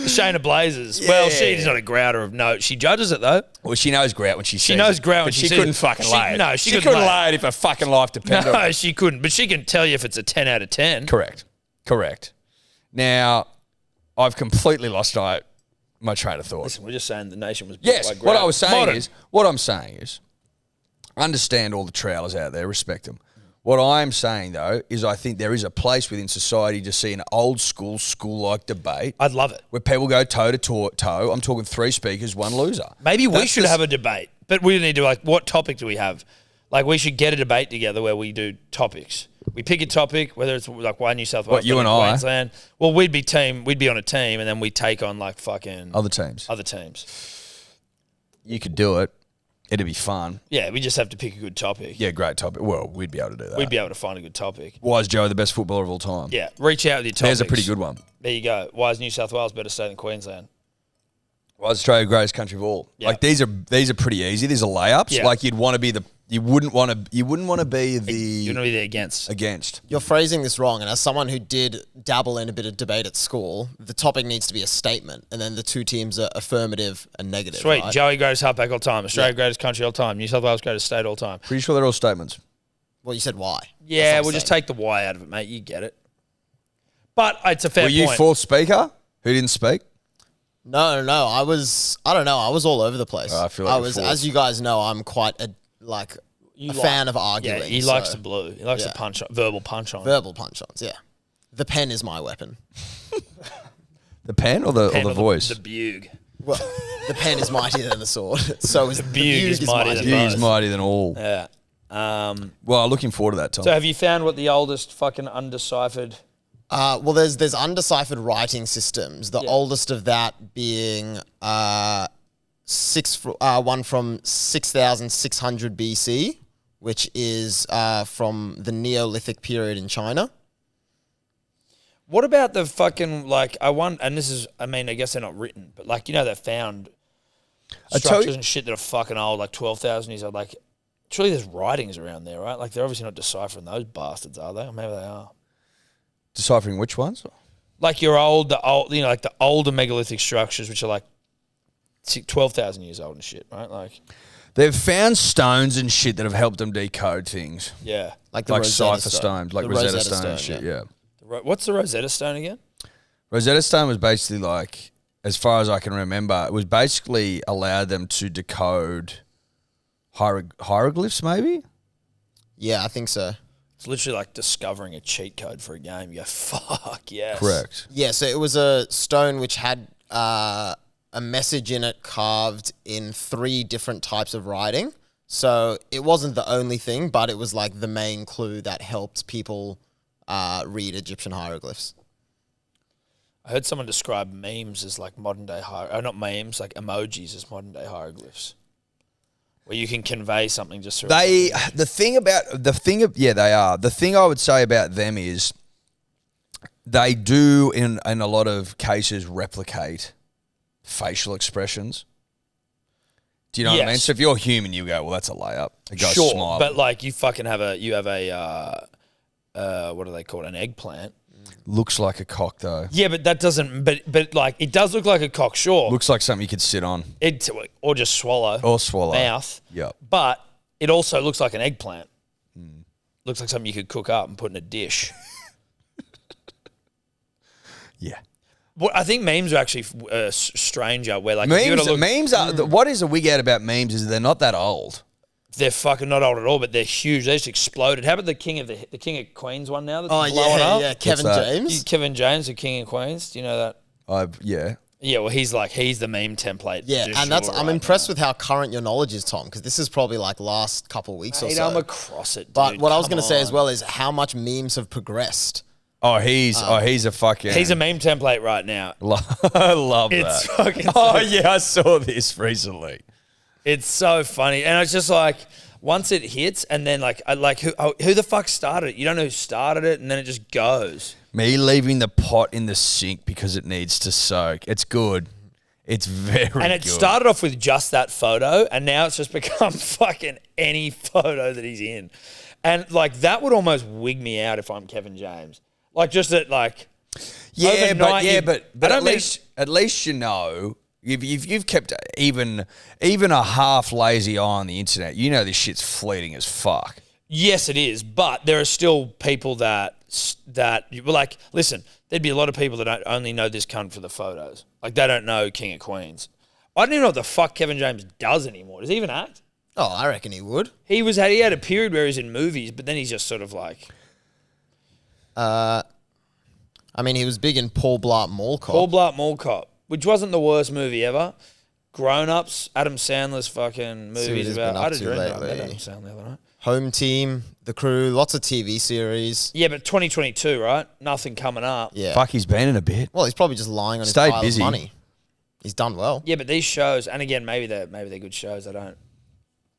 Shayna Blazers. Yeah. Well, she's not a grouter of note. She judges it though. Well, she knows grout when she sees it. She knows grout when she sees it. She couldn't fucking lay it. No, she couldn't lay it if her fucking life depended on it. No, she couldn't. But she can tell you if it's a 10 out of 10. Correct. Now, I've completely lost my train of thought. Listen, we're just saying the nation was built by grout. What I'm saying is, understand all the trowlers out there, respect them. What I'm saying, though, is I think there is a place within society to see an old school-like debate. I'd love it. Where people go toe-to-toe. I'm talking 3 speakers, 1 loser. Maybe we should have a debate, but we need to, like, what topic do we have? Like, we should get a debate together where we do topics. We pick a topic, whether it's like why New South Wales, what, you and I? Queensland. Well, we'd be on a team, and then we take on, like, fucking... Other teams. You could do it. It'd be fun. Yeah, we just have to pick a good topic. Yeah, great topic. Well, we'd be able to do that. We'd be able to find a good topic. Why is Joe the best footballer of all time? Yeah, reach out with your topics. There's a pretty good one. There you go. Why is New South Wales better state than Queensland? Why is Australia the greatest country of all? Yep. Like these are pretty easy. These are layups. Yep. Like you wouldn't want to be the You're not the against. You're phrasing this wrong, and as someone who did dabble in a bit of debate at school, the topic needs to be a statement, and then the two teams are affirmative and negative. Sweet. Right? Joey greatest halfback all time. Australia greatest country all time. New South Wales greatest state all time. Pretty sure they're all statements. Well, you said why. Yeah, we'll just take the why out of it, mate. You get it. But it's a fair point. Were you fourth speaker who didn't speak? No. I don't know. I was all over the place. I feel like as you guys know, I'm quite a fan of arguing. Yeah, he likes the blue. He likes the verbal punch on. Verbal punch-ons, yeah. The pen is my weapon. The pen or the voice? The bug. Well, the pen is mightier than the sword. So is the bug is mightier than both. Is mightier than all. Yeah. Well, looking forward to that, Tom. So have you found what the oldest fucking undeciphered... Well, there's undeciphered writing systems. The oldest of that being one from 6,600 BC, which is from the Neolithic period in China. What about the fucking, and this is, I guess they're not written, but they found structures and shit that are fucking old, like 12,000 years old. Like, surely there's writings around there, right? Like, they're obviously not deciphering those bastards, are they? Or maybe they are. Deciphering which ones? Like the older megalithic structures, which are like 12,000 years old and shit, right? Like, they've found stones and shit that have helped them decode things. Yeah. Like cipher stones, like Rosetta Stone and shit, yeah. What's the Rosetta Stone again? Rosetta Stone was basically like, as far as I can remember, it was basically allowed them to decode hieroglyphs, maybe? Yeah, I think so. It's literally like discovering a cheat code for a game. You go, fuck, yes. Correct. Yeah, so it was a stone which had a message in it carved in 3 different types of writing. So it wasn't the only thing, but it was like the main clue that helped people read Egyptian hieroglyphs. I heard someone describe memes as like modern day not memes, like emojis as modern day hieroglyphs, where you can convey something just through. They are. The thing I would say about them is they do in a lot of cases replicate facial expressions. Do you know what I mean? So if you're human, you go, well, that's a layup. A guy Sure, smile. but like you fucking have a what do they call it? An eggplant. Looks like a cock though. Yeah, but that doesn't. But like it does look like a cock. Sure, Looks like something you could sit on or just swallow or swallow. mouth. Yep. But it also looks like an eggplant. Looks like something you could cook up and put in a dish. Yeah. Well, I think memes are actually stranger. Where like Memes are. What is a wig out about memes is they're not that old. they're fucking not old at all, but they're huge. They just exploded. How about the King of Queens one now that's blowing up? Yeah, Kevin James. Kevin James, the King of Queens. Do you know that? Yeah. Yeah, well, he's the meme template. Yeah, and I'm impressed with how current your knowledge is, Tom, because this is probably like last couple of weeks or so. I'm across it, dude. But what I was going to say as well is how much memes have progressed. Oh, he's a fucking. He's a meme template right now. I love It's that. fucking. Oh yeah, I saw this recently. It's so funny, and it's just like once it hits, and then who the fuck started it? You don't know who started it, and then it just goes. Me leaving the pot in the sink because it needs to soak. It's good. It's very good. And it started off with just that photo, and now it's just become fucking any photo that he's in. And like that would almost wig me out if I'm Kevin James. Like just that like but at least you know you've kept even a half lazy eye on the internet. You know this shit's fleeting as fuck. Yes, it is, but there are still people that like listen. There'd be a lot of people that only know this cunt for the photos. Like they don't know King of Queens. I don't even know what the fuck Kevin James does anymore. Does he even act? Oh, I reckon he would. He had a period where he's in movies, but then he's just sort of like. I mean, he was big in Paul Blart Mall Cop. Paul Blart Mall Cop, which wasn't the worst movie ever. Grown Ups, Adam Sandler's fucking movies about. I had a dream about Adam Sandler the other night. Home Team, The Crew, lots of TV series. Yeah, but 2022, right? Nothing coming up. Yeah. Fuck, he's been in a bit. Well, he's probably just lying on his Stayed pile busy. of money. He's done well. Yeah, but these shows, and again, maybe they're good shows. I don't.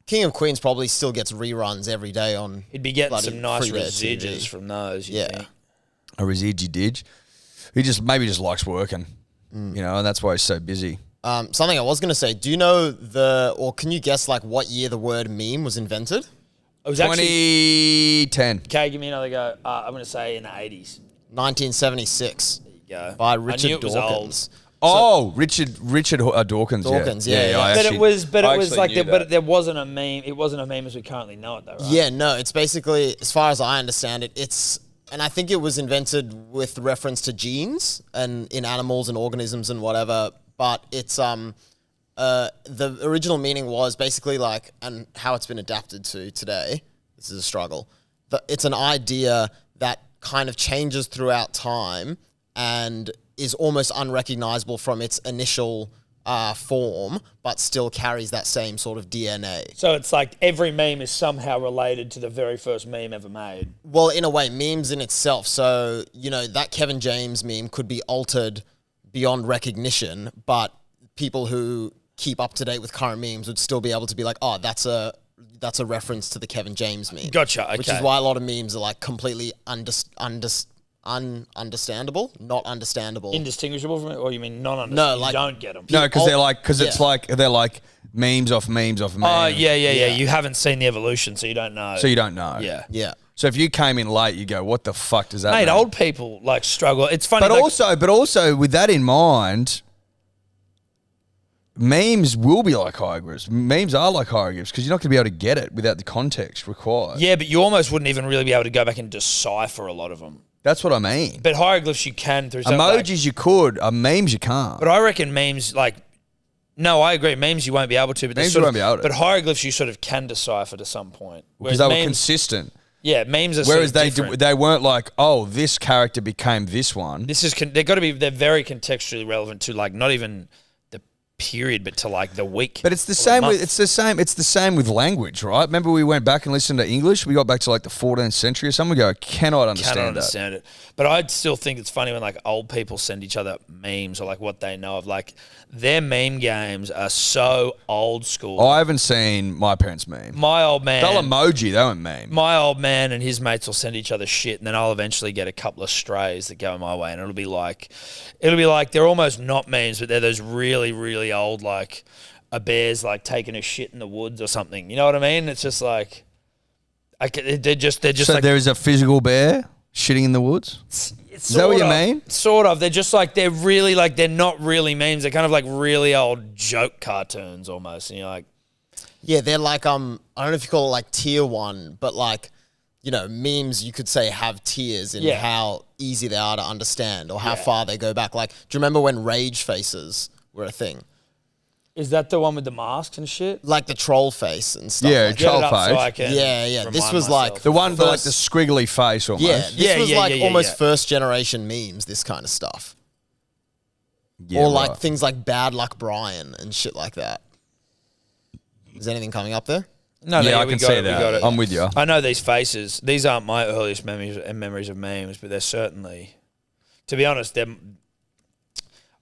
King of Queens probably still gets reruns every day on. He'd be getting bloody some nice free-to-air residuals TV. from those. Yeah. Think. A residual. He just likes working, you know, and that's why he's so busy. Something I was going to say, do you know or can you guess like what year the word meme was invented? It was actually 2010. Okay, give me another go. I'm going to say in the 80s. 1976. There you go. By I knew Richard it was Dawkins. Richard Dawkins. Dawkins, yeah. I But actually- it was I like actually knew but that. there wasn't a meme. It wasn't a meme as we currently know it, though, right? Yeah, no, it's basically, as far as I understand it, and I think it was invented with reference to genes and in animals and organisms and whatever, but it's, the original meaning was basically like, and how it's been adapted to today, this is a struggle, it's an idea that kind of changes throughout time and is almost unrecognizable from its initial form, but still carries that same sort of DNA. So it's like every meme is somehow related to the very first meme ever made. Well, in a way, memes in itself. So, you know, that Kevin James meme could be altered beyond recognition, but people who keep up to date with current memes would still be able to be like, oh, that's a reference to the Kevin James meme. Gotcha, okay. Which is why a lot of memes are like completely understandable, not understandable. Indistinguishable from it, or you mean non-understandable? No, like- you don't get them. No, because they're like memes off memes off memes. Oh, yeah. You haven't seen the evolution, so you don't know. So you don't know. Yeah. Yeah. So if you came in late, you go, what the fuck does that Mate, mean? old people like struggle. It's funny. But also with that in mind, memes will be like hieroglyphs. Memes are like hieroglyphs because you're not going to be able to get it without the context required. Yeah, but you almost wouldn't even really be able to go back and decipher a lot of them. That's what I mean. But hieroglyphs you can through something Emojis you could, memes you can't. But I reckon memes no, I agree. Memes you won't be able to. But Memes you won't be able to. But hieroglyphs you sort of can decipher to some point. Because they were consistent. Yeah, memes are Whereas sort of different. they weren't like, oh, this character became this one. They're very contextually relevant to like not even period, but to like the week. But it's the or same month. with it's the same with language, right? Remember we went back and listened to English. We got back to like the 14th century or something. We go, I cannot understand it. But I still think it's funny when like old people send each other memes or like what they know of. Like their meme games are so old school. I haven't seen my parents' meme. My old man, They'll emoji, they won't meme. my old man and his mates will send each other shit, and then I'll eventually get a couple of strays that go my way, and it'll be like they're almost not memes, but they're those really, really old, like a bear's like taking a shit in the woods or something. You know what I mean? It's just like they're just So like, there is a physical bear shitting in the woods? is that what you mean? Sort of. They're just like they're really like they're not really memes. They're kind of like really old joke cartoons almost, and you're like. Yeah, they're like I don't know if you call it like tier 1, but like, you know, memes you could say have tiers in how easy they are to understand or how far they go back. Like, do you remember when rage faces were a thing? Is that the one with the masks and shit? Like the troll face and stuff. Yeah, like Get troll it up so face. I can Yeah. This remind was like myself. The one with like first- the squiggly face almost. Yeah, this was like almost yeah. first generation memes, this kind of stuff. Yeah, Or like right. things like Bad Luck Brian and shit like that. Is anything coming up there? No, Yeah, I we can got see it, we that. got it. I'm with you. I know these faces. These aren't my earliest memories of memes, but they're certainly, to be honest,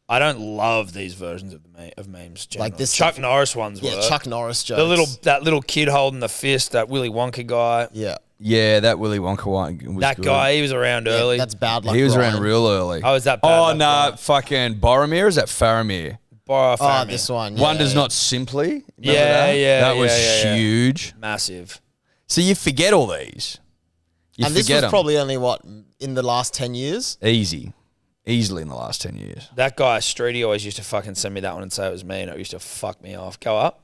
I don't love these versions of memes. Generally. Like this Chuck stuff- Norris ones were. Yeah, Chuck Norris jokes. That little kid holding the fist, that Willy Wonka guy. Yeah. Yeah, that Willy Wonka one was That good. guy, he was around early. That's Bad Luck He was Brian. around real early. Oh, is that Bad Oh, Luck no, Brian? fucking Boromir? Is that Faramir? Faramir. This one. Wonders yeah. Not Simply? Remember Yeah, that? yeah, That was yeah. huge. Massive. So you forget all these. You And this forget was 'em. probably only, what, in the last 10 years? Easily in the last 10 years. That guy, Streety, always used to fucking send me that one and say it was me, and it used to fuck me off. Go up.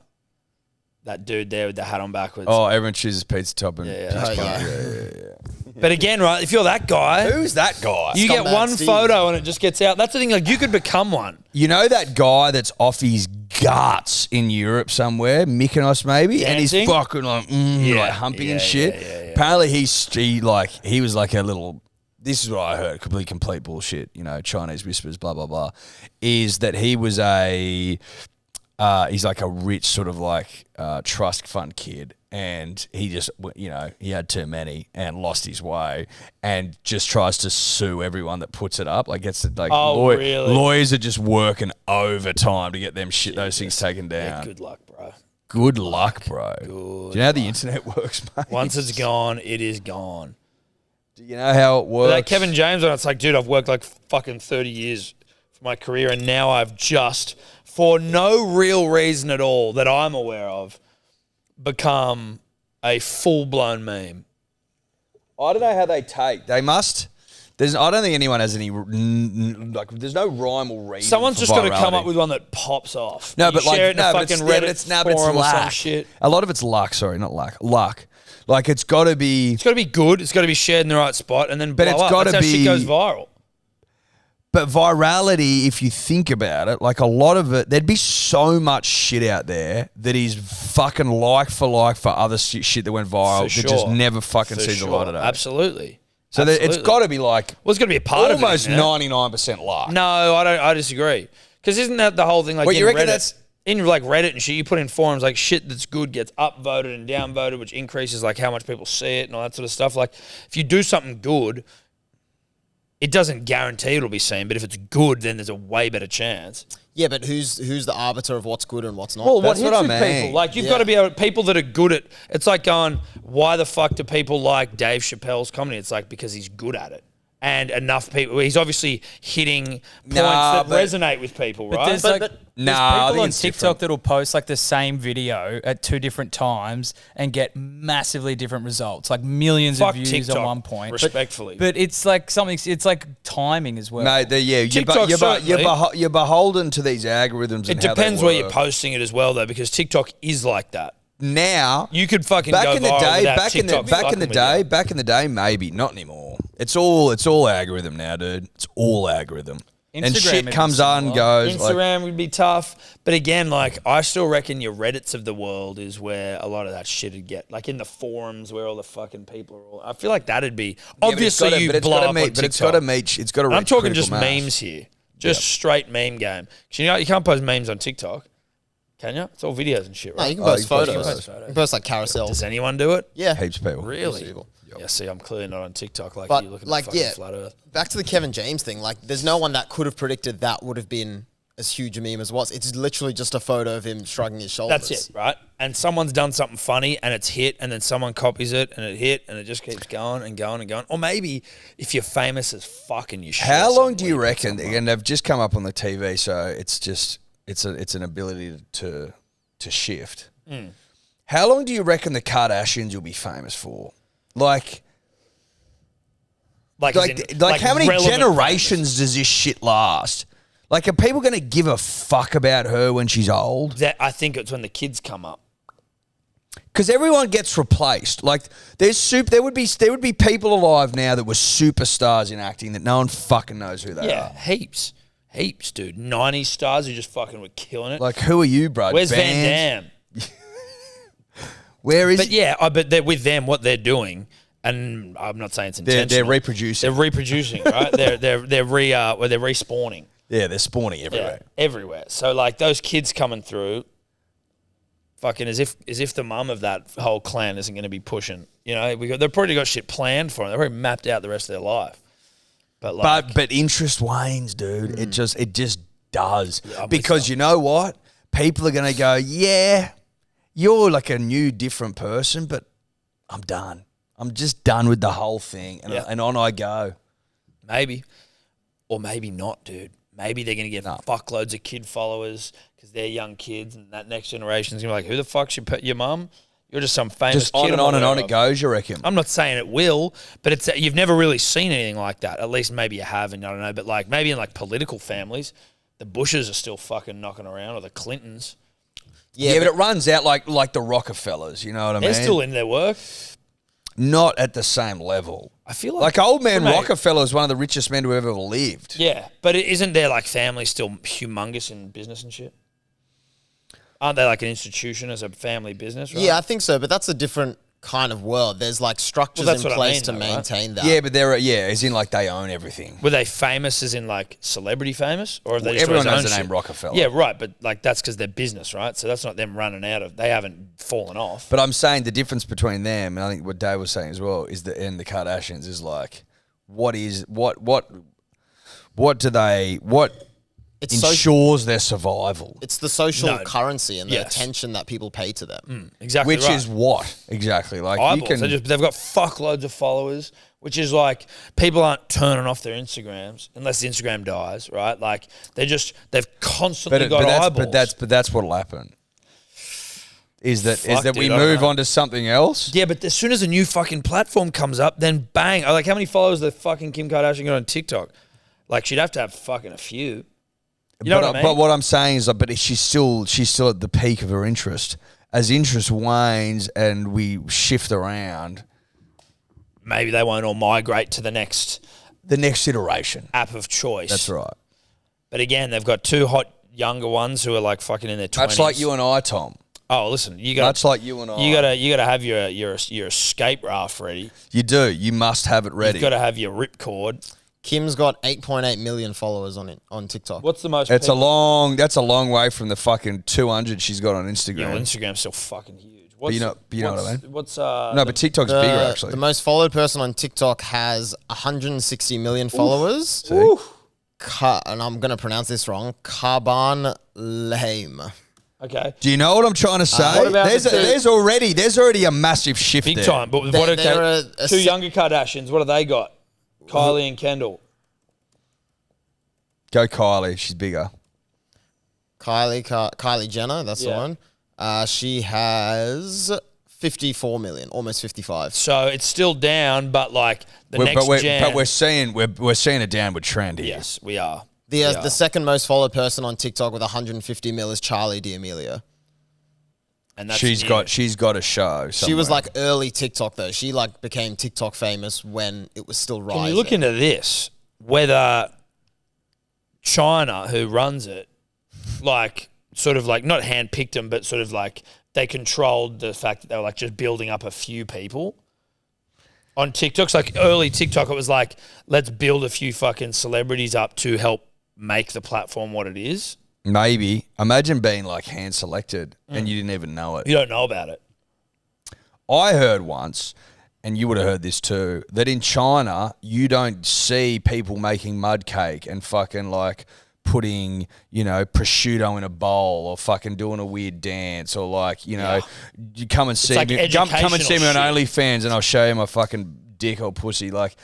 That dude there with the hat on backwards. Oh, everyone chooses pizza top and Yeah, pizza that's bun. But again, right, if you're that guy, Who's that guy? you get Scumbag one Steve. photo and it just gets out. That's the thing, like you could become one. You know that guy that's off his guts in Europe somewhere, Mykonos maybe, Dancing? and he's fucking like, like humping and shit. Apparently he was like a little. This is what I heard, complete bullshit. You know, Chinese whispers, blah blah blah. Is that he was he's like a rich sort of like trust fund kid, and he just, you know, he had too many and lost his way, and just tries to sue everyone that puts it up. Like gets it like Really? lawyers are just working overtime to get those things taken down. Yeah, good luck, bro. Good luck, bro. Do you know how the internet works, mate? Once it's gone, it is gone. Do you know how it works? Like Kevin James, and it's like, dude, I've worked like fucking 30 years for my career, and now I've just, for no real reason at all that I'm aware of, become a full-blown meme. I don't know how they take. They must. I don't think anyone has any like. There's no rhyme or reason. Someone's for just got to come virality. up with one that pops off. No, You but like share it in a but fucking it's Reddit but it's forum or some luck. shit. A lot of it's luck. Sorry, not luck. Luck. Like it's got to be. It's got to be good. It's got to be shared in the right spot, and then But blow it's up. gotta That's how shit be- goes viral. But virality, if you think about it, like a lot of it, there'd be so much shit out there that is fucking like for other shit that went viral For that just sure. never fucking For sees sure. the light of day. Absolutely. So it's Absolutely. got to be like Well, it's got to be a part almost of it. man. 99% luck. No, I don't. I disagree. Because isn't that the whole thing? Like Well, you in reckon Reddit, that's- in like Reddit and shit, you put in forums like shit that's good gets upvoted and downvoted, which increases like how much people see it and all that sort of stuff. Like if you do something good, it doesn't guarantee it'll be seen, but if it's good, then there's a way better chance. Yeah, but who's the arbiter of what's good and what's not? Well, That's what what hits I with mean. people? Like you've Yeah. got to be able people that are good at. It's like going, why the fuck do people like Dave Chappelle's comedy? It's like because he's good at it, and enough people. He's obviously hitting points Nah, that but- resonate with people, But right? there's But- like but- there's Nah, I people think on it's TikTok different. that'll post like the same video at two different times and get massively different results, like millions Fuck of views TikTok, at one point. respectfully. But it's like something. It's like timing as well. Mate, you're TikTok certainly. beholden to these algorithms. It And how they depends where you're work. posting it as well, though, because TikTok is like that. Now, You could fucking back go in the viral day, without back in TikTok the fucking with you. back in the day, maybe not anymore. It's all algorithm now, dude. It's all algorithm, and Instagram shit is comes on, similar. goes. Like, Instagram would be tough, but again, like I still reckon your Reddits of the world is where a lot of that shit would get, like in the forums where all the fucking people are all. I feel like that'd be but it's obviously gotta- you but it's blow gotta up meet, on but it's TikTok. got to reach. It's got to. I'm talking just memes here. Just straight meme game. 'Cause you can't post memes on TikTok, can you? It's all videos and shit, No, right? you can post you can post photos. photos. You can post like carousels. Does anyone do it? Yeah. Heaps of people. Really? People. Yeah, see, I'm clearly not on TikTok like But you looking like, at fucking yeah, flat earth. back to the Kevin James thing. Like, there's no one that could have predicted that would have been as huge a meme as it was. It's literally just a photo of him shrugging his shoulders. That's it, right? And someone's done something funny and it's hit, and then someone copies it and it hit, and it just keeps going and going and going. Or maybe if you're famous as fuck and you share How long something, do you put reckon? something And they've just come up on the TV, so it's an ability to shift. How long do you reckon the Kardashians will be famous for? Like Like, as in, how many relevant generations does this shit last? Like, are people going to give a fuck about her when she's old? famous? I think it's when the kids come up. Because everyone gets replaced. Like, there would be people alive now that were superstars in acting that no one fucking knows who they Yeah, are. heaps, dude. 90s stars who just fucking were killing it. Like, who are you, bro? Where's Bands? Van Damme? Where is? But yeah, but they're with them. What they're doing, and I'm not saying it's intentional. They're reproducing. They're reproducing, right? they're respawning. Yeah, they're spawning everywhere. Yeah, everywhere. So like those kids coming through, fucking as if the mum of that whole clan isn't going to be pushing. You know, they've probably got shit planned for them. They've already mapped out the rest of their life. But like, But interest wanes, dude. It just does. Yeah, I'm with because you know what? People are going to go, yeah, you're like a new, different person, but I'm done. I'm just done with the whole thing. And, Yeah. and on I go. maybe, or maybe not, dude. Maybe they're going to get fuckloads of kid followers because they're young kids, and that next generation's going to be like, who the fuck's your mum? You're just some famous Just kid. on and I'm on and aware on of." it goes, you reckon? I'm not saying it will, but it's you've never really seen anything like that. At least maybe you have, and I don't know. But like maybe in like political families, the Bushes are still fucking knocking around, or the Clintons. Yeah, but it runs out like the Rockefellers, you know what I mean? They're still in their work. Not at the same level. I feel Like old man Mate, Rockefeller is one of the richest men who ever lived. Yeah, but isn't their like family still humongous in business and shit? Aren't they like an institution as a family business? Right? Yeah, I think so, but that's a different kind of world. There's like structures Well, that's in what I place mean, to though, right? maintain that. Yeah, but as in like they own everything. Were they famous as in like celebrity famous, or have they just Everyone always knows the owned name shit? Rockefeller. Yeah, right. But like that's because they're business, right? So that's not them running out of. They haven't fallen off. But I'm saying the difference between them, and I think what Dave was saying as well, is that and the Kardashians is like, what It's ensures their survival? It's the social No. currency and the Yes. attention that people pay to them. Exactly. Which right. is what exactly? Like eyeballs. you can. They've got fuckloads of followers, which is like people aren't turning off their Instagrams unless the Instagram dies, right? Like they've constantly got eyeballs. but that's what'll happen. Is that Fuck, we dude, I don't move know. on to something else? Yeah, but as soon as a new fucking platform comes up, then bang! Like how many followers the fucking Kim Kardashian got on TikTok? Like she'd have to have fucking a few. You know what I mean? But what I'm saying is, but she's still at the peak of her interest. As interest wanes and we shift around, Maybe they won't all migrate to the next the next iteration. app of choice. That's right. But again, they've got two hot younger ones who are like fucking in their 20s. Much like you and I, Tom. Oh, listen, you got Much like you and I. you gotta have your escape raft ready. You do. You must have it ready. You've got to have your ripcord. Kim's got 8.8 million followers on TikTok. What's the most? That's people? that's a long way from the fucking 200 she's got on Yeah, Instagram. well, Instagram's still fucking huge. you know what I mean? What's No, but TikTok's bigger actually. The most followed person on TikTok has 160 million followers. See? And I'm going to pronounce this wrong. Karban Lame. okay? Do you know what I'm trying to say? what about there's already a massive shift Big there. time. But They're- they're a two se- younger Kardashians? What have they got? Kylie and Kendall. Go Kylie, she's bigger. Kylie Jenner, that's the Yeah. one. She has 54 million, almost 55. So it's still down, but like the next But we're seeing a downward trend here. yes, we are. The second most followed person on TikTok with 150 mil is Charlie D'Amelio. And that's She's new. got a show. She was somewhere. like early TikTok though. She like became TikTok famous when it was still rising. Can you look into this? Whether China, who runs it, like sort of like not handpicked them, but sort of like they controlled the fact that they were like just building up a few people on TikTok. So like early TikTok, it was like let's build a few fucking celebrities up to help make the platform what it is. Maybe. Imagine being like hand selected and you didn't even know it. You don't know about it. I heard once, and you would have heard this too, that in China, you don't see people making mud cake and fucking like putting, prosciutto in a bowl or fucking doing a weird dance or like, you come and see like me. Come and see me on educational OnlyFans and I'll show you my fucking dick or pussy. Like,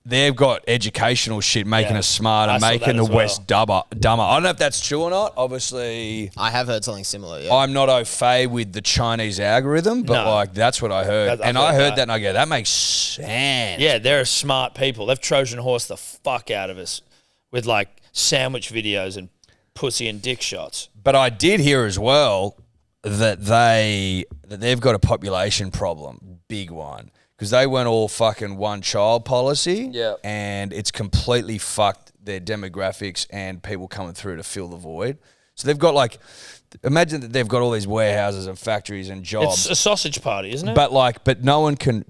they've got educational shit making us smarter, I saw making that the as West dumber. I don't know if that's true or not. Obviously, I have heard something similar. Yeah. I'm not au fait with the Chinese algorithm, but No. like that's what I heard. I've And I heard heard that. that and I go, that makes sense. Yeah, they're smart people. They've Trojan horse the fuck out of us with like sandwich videos and pussy and dick shots. But I did hear as well that they've got a population problem, big one, because they went all fucking one child policy. Yeah. And it's completely fucked their demographics and people coming through to fill the void. So they've got like, imagine that they've got all these warehouses and factories and jobs. It's a sausage party, isn't it? But no one can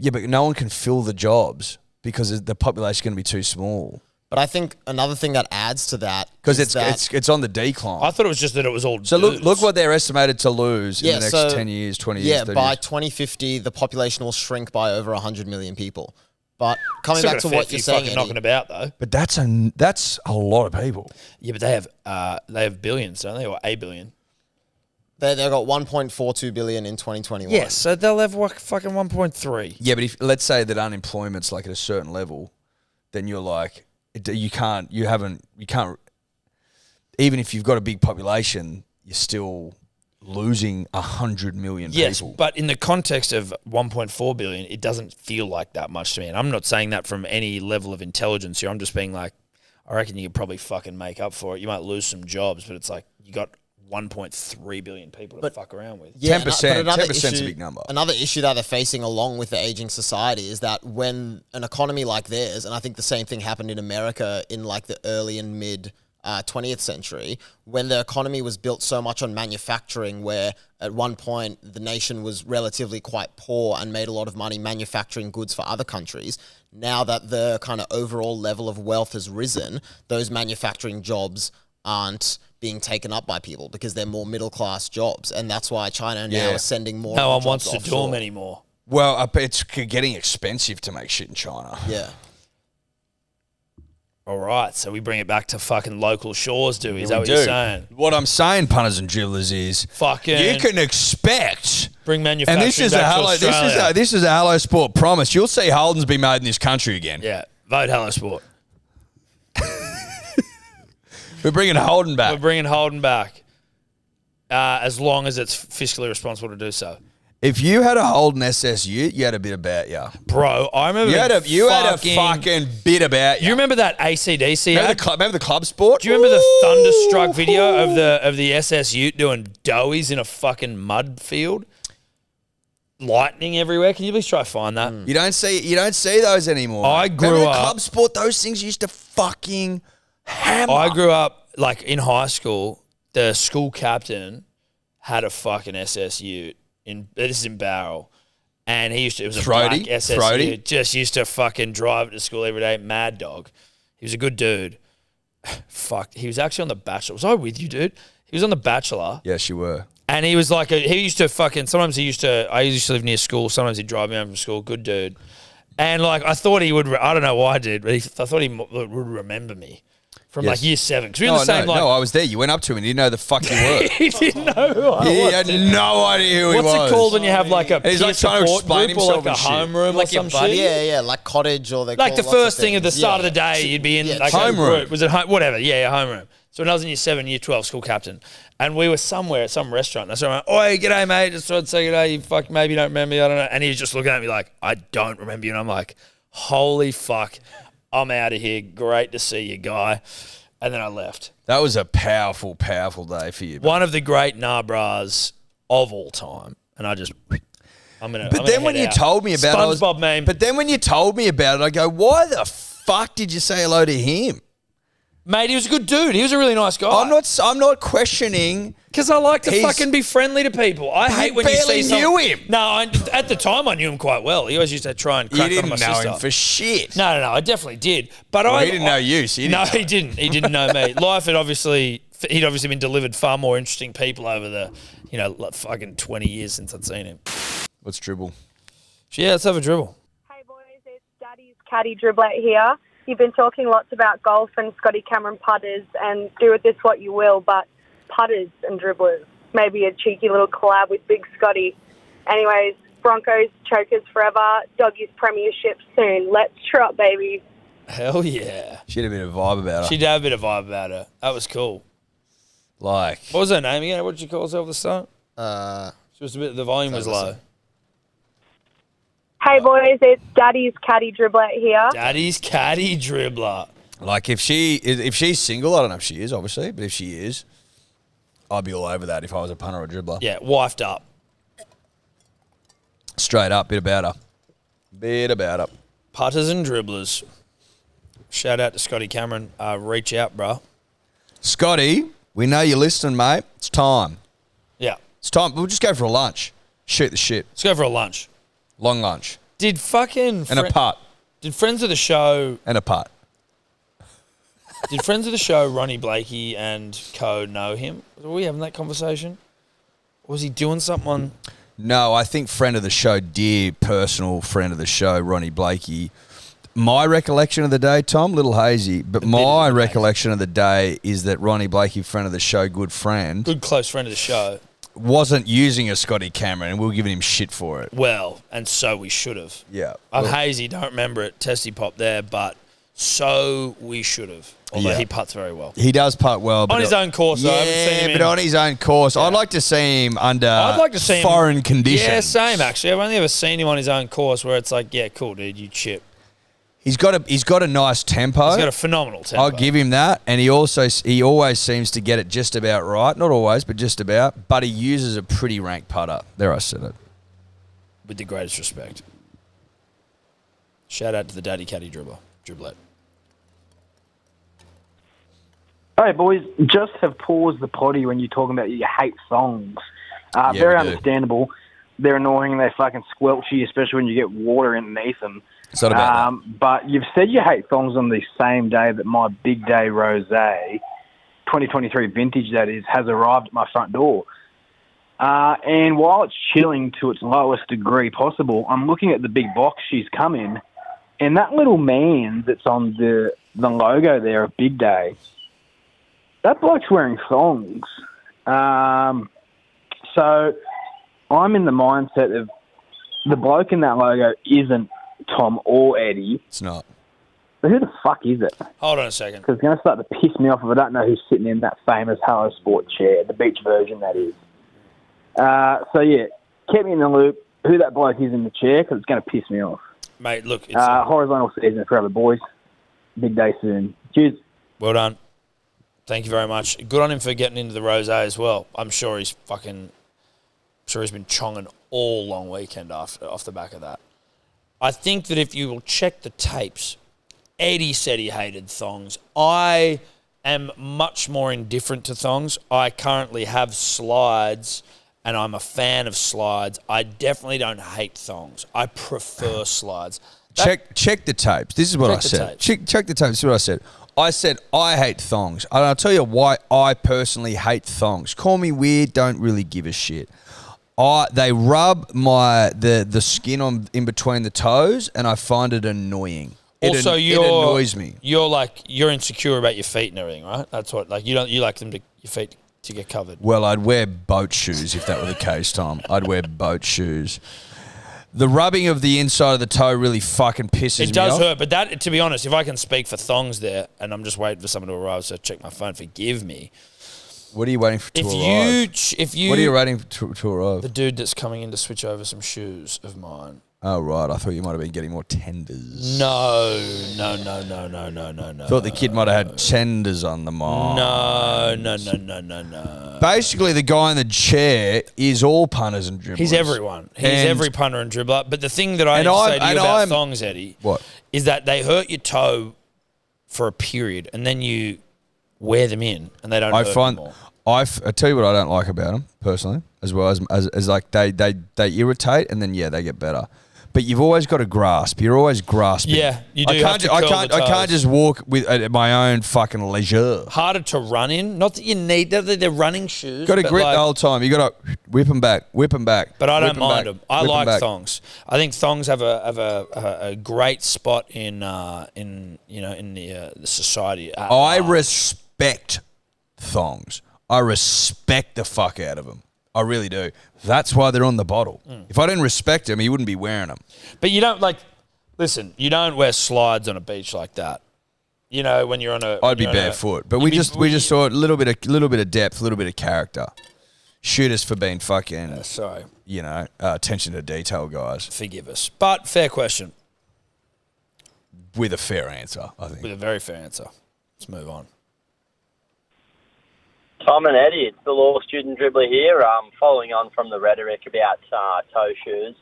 fill the jobs because the population's going to be too small. But I think another thing that adds to that Because is that it's on the decline. I thought it was just that it was all So dudes. look what they're estimated to lose in Yeah, the next so- 10 years, 20 years, yeah, 30 by years. 2050 the population will shrink by over 100 million people. But coming Still back got to a fair what you're few saying, fucking knocking Eddie, about though. But that's a lot of people. Yeah, but they have billions, don't they, or a billion? they've got 1.42 billion in 2021. Yes, so they'll have fucking 1.3. Yeah, but if let's say that unemployment's like at a certain level, then you're like, you can't, even if you've got a big population, you're still losing 100 million Yes, people. but in the context of 1.4 billion, it doesn't feel like that much to me. And I'm not saying that from any level of intelligence here. I'm just being like, I reckon you could probably fucking make up for it. You might lose some jobs, but it's like you got 1.3 billion people to fuck around with. Yeah, 10%, but another 10% is a issue- big number. Another issue that they're facing along with the aging society is that when an economy like theirs, and I think the same thing happened in America in like the early and mid 20th century, when the economy was built so much on manufacturing, where at one point the nation was relatively quite poor and made a lot of money manufacturing goods for other countries. Now that the kind of overall level of wealth has risen, those manufacturing jobs aren't being taken up by people because they're more middle class jobs, and that's why China now Yeah. is sending more. No one jobs wants to do offshore. them anymore. Well, it's getting expensive to make shit in China. Yeah. All right, so we bring it back to fucking local shores, do we? Is that We what do. you're saying? What I'm saying, punters and dribblers, is Fucking you can expect. bring manufacturing And this is a back to hello. Australia. This is a Hello Sport promise. You'll see Holden's be made in this country again. Yeah, vote Hello Sport. We're bringing Holden We're back. bringing Holden back, as long as it's fiscally responsible to do so. If you had a Holden SSU, you had a bit about you. Bro, I remember You had a fucking bit about you. You remember that ACDC ad? Remember the club sport? Do you remember the thunderstruck video of the SS Ute doing doughies in a fucking mud field? Lightning everywhere. Can you please try to find that? You don't see those anymore. I mate. grew Remember up- the club sport. Those things used to fucking hammer. I grew up like in high school. The school captain had a fucking SS Ute this is in Barrel, and it was a Throaty? black SS Throaty? Ute. Just used to fucking drive it to school every day. Mad dog. He was a good dude. Fuck. He was actually on The Bachelor. Was I with you, dude? He was on The Bachelor. Yes, you were. And he was like, he used to fucking, I used to live near school. Sometimes he'd drive me home from school. Good dude. And like, I thought he would, I don't know why I did, but I thought he would remember me from Yes. like year 7. Because we were in the same, no, I was there. You went up to him and you didn't know the fuck you were. he didn't know who I He was. had no idea who he was. What's it called when you have like a he's peer like trying to support explain group or like himself a and shit. homeroom Like or your some buddy, shit? yeah, like cottage or they Like call the lots of first thing at the things. start Yeah. of the day, you'd be in Yeah, like a homeroom. group. Was it whatever? Yeah, homeroom. So when I was in year 7, year 12, school captain, and we were somewhere at some restaurant, and I said, "Oi, g'day, mate. Just thought I'd say g'day. You fuck, maybe you don't remember me. I don't know." And he was just looking at me like, "I don't remember you." And I'm like, "Holy fuck, I'm out of here. Great to see you, guy." And then I left. That was a powerful, powerful day for you. One of the great Nabras of all time, and I just. But then when you told me about it, SpongeBob meme. But then when you told me about it, I go, "Why the fuck did you say hello to him?" Mate, he was a good dude. He was a really nice guy. I'm not questioning. Because I like to fucking be friendly to people. I hate when you see knew him. No, at the time I knew him quite well. He always used to try and crack on my sister. You didn't know him for shit. No, I definitely did. But he didn't know you, so you didn't know he didn't. He didn't know me. He'd obviously been delivered far more interesting people over the, fucking 20 years since I'd seen him. Let's dribble. Yeah, let's have a dribble. Hey boys, it's Daddy's Caddy Dribblet here. You've been talking lots about golf and Scotty Cameron putters, and do with this what you will, but putters and dribblers. Maybe a cheeky little collab with Big Scotty. Anyways, Broncos, chokers forever, Doggies premiership soon. Let's trot, baby. Hell yeah. She had a bit of vibe about her. She did have a bit of vibe about her. That was cool. Like. What was her name again? What did she call herself at the start? She was the volume was low. Hey boys, it's Daddy's Caddy Dribblet here. Daddy's Caddy Dribbler. Like if she's single, I don't know if she is, obviously, but if she is, I'd be all over that if I was a punter or a dribbler. Yeah, wifed up. Straight up, bit about her. Putters and dribblers. Shout out to Scotty Cameron. Reach out, bro. Scotty, we know you're listening, mate. It's time. Yeah. It's time. We'll just go for a lunch. Shoot the shit. Let's go for a lunch. Long lunch. Did fucking... And a putt. Did friends of the show... And a putt. Did friends of the show, Ronnie Blakey and co, know him? Were we having that conversation? Or was he doing something on... No, I think friend of the show, dear personal friend of the show, Ronnie Blakey. My recollection of the day, Tom, little hazy, but my recollection of the day is that Ronnie Blakey, friend of the show, good friend. Good close friend of the show. Wasn't using a Scotty Cameron, and we were giving him shit for it. Well, and so we should have. Yeah. I'm hazy, don't remember it, testy pop there, but so we should have. Although he putts very well. He does putt well. But on his own course, though. I haven't seen him but on his own course. I'd like to see him under foreign conditions. Yeah, same, actually. I've only ever seen him on his own course where it's like, yeah, cool, dude, you chip. He's got a nice tempo. He's got a phenomenal tempo. I'll give him that. And he always seems to get it just about right. Not always, but just about. But he uses a pretty rank putter. There, I said it. With the greatest respect. Shout out to the Daddy Caddy Dribblet. Hey, boys, just have paused the potty when you're talking about you hate songs. Very understandable. They're annoying. They fucking squelch you, especially when you get water underneath them. It's not about that. But you've said you hate songs on the same day that my Big Day Rosé, 2023 vintage that is, has arrived at my front door. And while it's chilling to its lowest degree possible, I'm looking at the big box she's come in, and that little man that's on the logo there of Big Day, that bloke's wearing thongs. So I'm in the mindset of the bloke in that logo isn't Tom or Eddie. It's not. But who the fuck is it? Hold on a second. Because it's going to start to piss me off if I don't know who's sitting in that famous Hello Sport chair, the beach version that is. So, yeah, keep me in the loop who that bloke is in the chair because it's going to piss me off. Mate, look. It's horizontal season forever, boys. Big day soon. Cheers. Well done. Thank you very much. Good on him for getting into the rosé as well. I'm sure he's been chonging all long weekend off the back of that. I think that if you will check the tapes, Eddie said he hated thongs. I am much more indifferent to thongs. I currently have slides, and I'm a fan of slides. I definitely don't hate thongs. I prefer slides. Check the tapes. This is what I said. Check the tapes. This is what I said. I said I hate thongs. And I'll tell you why I personally hate thongs. Call me weird, don't really give a shit. They rub the skin in between the toes, and I find it annoying. It annoys me. You're insecure about your feet and everything, right? That's what you like your feet to get covered. Well, I'd wear boat shoes if that were the case, Tom. I'd wear boat shoes. The rubbing of the inside of the toe really fucking pisses me off. It does hurt, but that, to be honest, if I can speak for thongs there, and I'm just waiting for someone to arrive, so check my phone, forgive me. What are you waiting for to arrive? What are you waiting to arrive? The dude that's coming in to switch over some shoes of mine. Oh, right. I thought you might have been getting more tenders. No. Thought the kid might have had tenders on the mind. No. Basically, the guy in the chair is all punters and dribblers. He's everyone. He's every punter and dribbler. But the thing that I need to say to you about thongs, Eddie, is that they hurt your toe for a period, and then you wear them in and they don't I hurt find anymore. I tell you what I don't like about them personally, as well as like they irritate and then they get better. But you've always got to grasp. You're always grasping. Yeah, you do. I can't just walk with at my own fucking leisure. Harder to run in. Not that you need. They're running shoes. Got to grip the whole time. You got to whip them back. But I don't mind them. I like thongs. I think thongs have a great spot in the society. I respect thongs. I respect the fuck out of them. I really do. That's why they're on the bottle. If I didn't respect them, he wouldn't be wearing them. But you don't listen, you don't wear slides on a beach like that. You know, when you're on a... I'd be barefoot. But we just saw a little bit of depth, a little bit of character. Shoot us for being fucking, sorry. Attention to detail guys. Forgive us. But fair question. With a fair answer, I think. With a very fair answer. Let's move on. Tom and Eddie, it's the law student dribbler here. Following on from the rhetoric about toe shoes,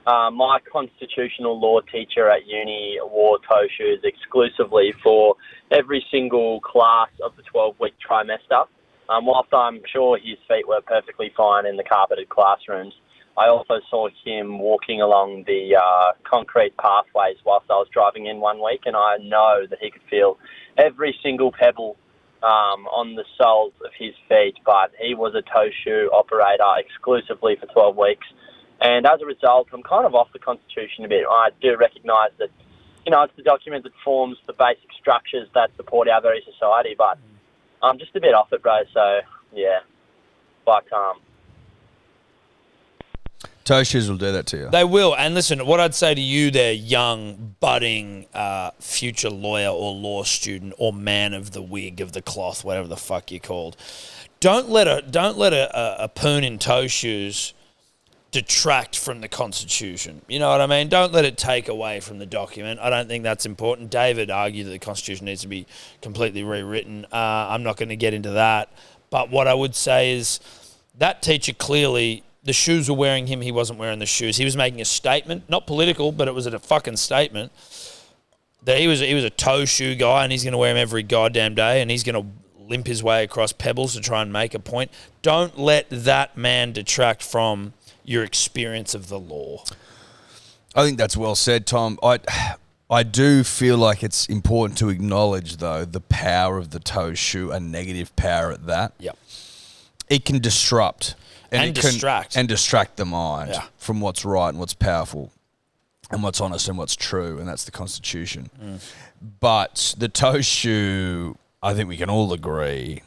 my constitutional law teacher at uni wore toe shoes exclusively for every single class of the 12-week trimester. Whilst I'm sure his feet were perfectly fine in the carpeted classrooms, I also saw him walking along the concrete pathways whilst I was driving in one week, and I know that he could feel every single pebble on the soles of his feet, but he was a toe shoe operator exclusively for 12 weeks. And as a result, I'm kind of off the Constitution a bit. I do recognise that, it's the document that forms the basic structures that support our very society, but I'm just a bit off it, bro, so, yeah. But, toe shoes will do that to you. They will. And listen, what I'd say to you there, young, budding, future lawyer or law student or man of the wig, of the cloth, whatever the fuck you're called, don't let a poon in toe shoes detract from the Constitution. You know what I mean? Don't let it take away from the document. I don't think that's important. David argued that the Constitution needs to be completely rewritten. I'm not going to get into that. But what I would say is that teacher clearly... The shoes were wearing him. He wasn't wearing the shoes. He was making a statement, not political, but it was a fucking statement that he was a toe shoe guy and he's going to wear them every goddamn day and he's going to limp his way across pebbles to try and make a point. Don't let that man detract from your experience of the law. I think that's well said, Tom. I do feel like it's important to acknowledge, though, the power of the toe shoe, a negative power at that. Yep. It can disrupt. And distract the mind from what's right and what's powerful and what's honest and what's true, and that's the Constitution. But the toe shoe, I think we can all agree,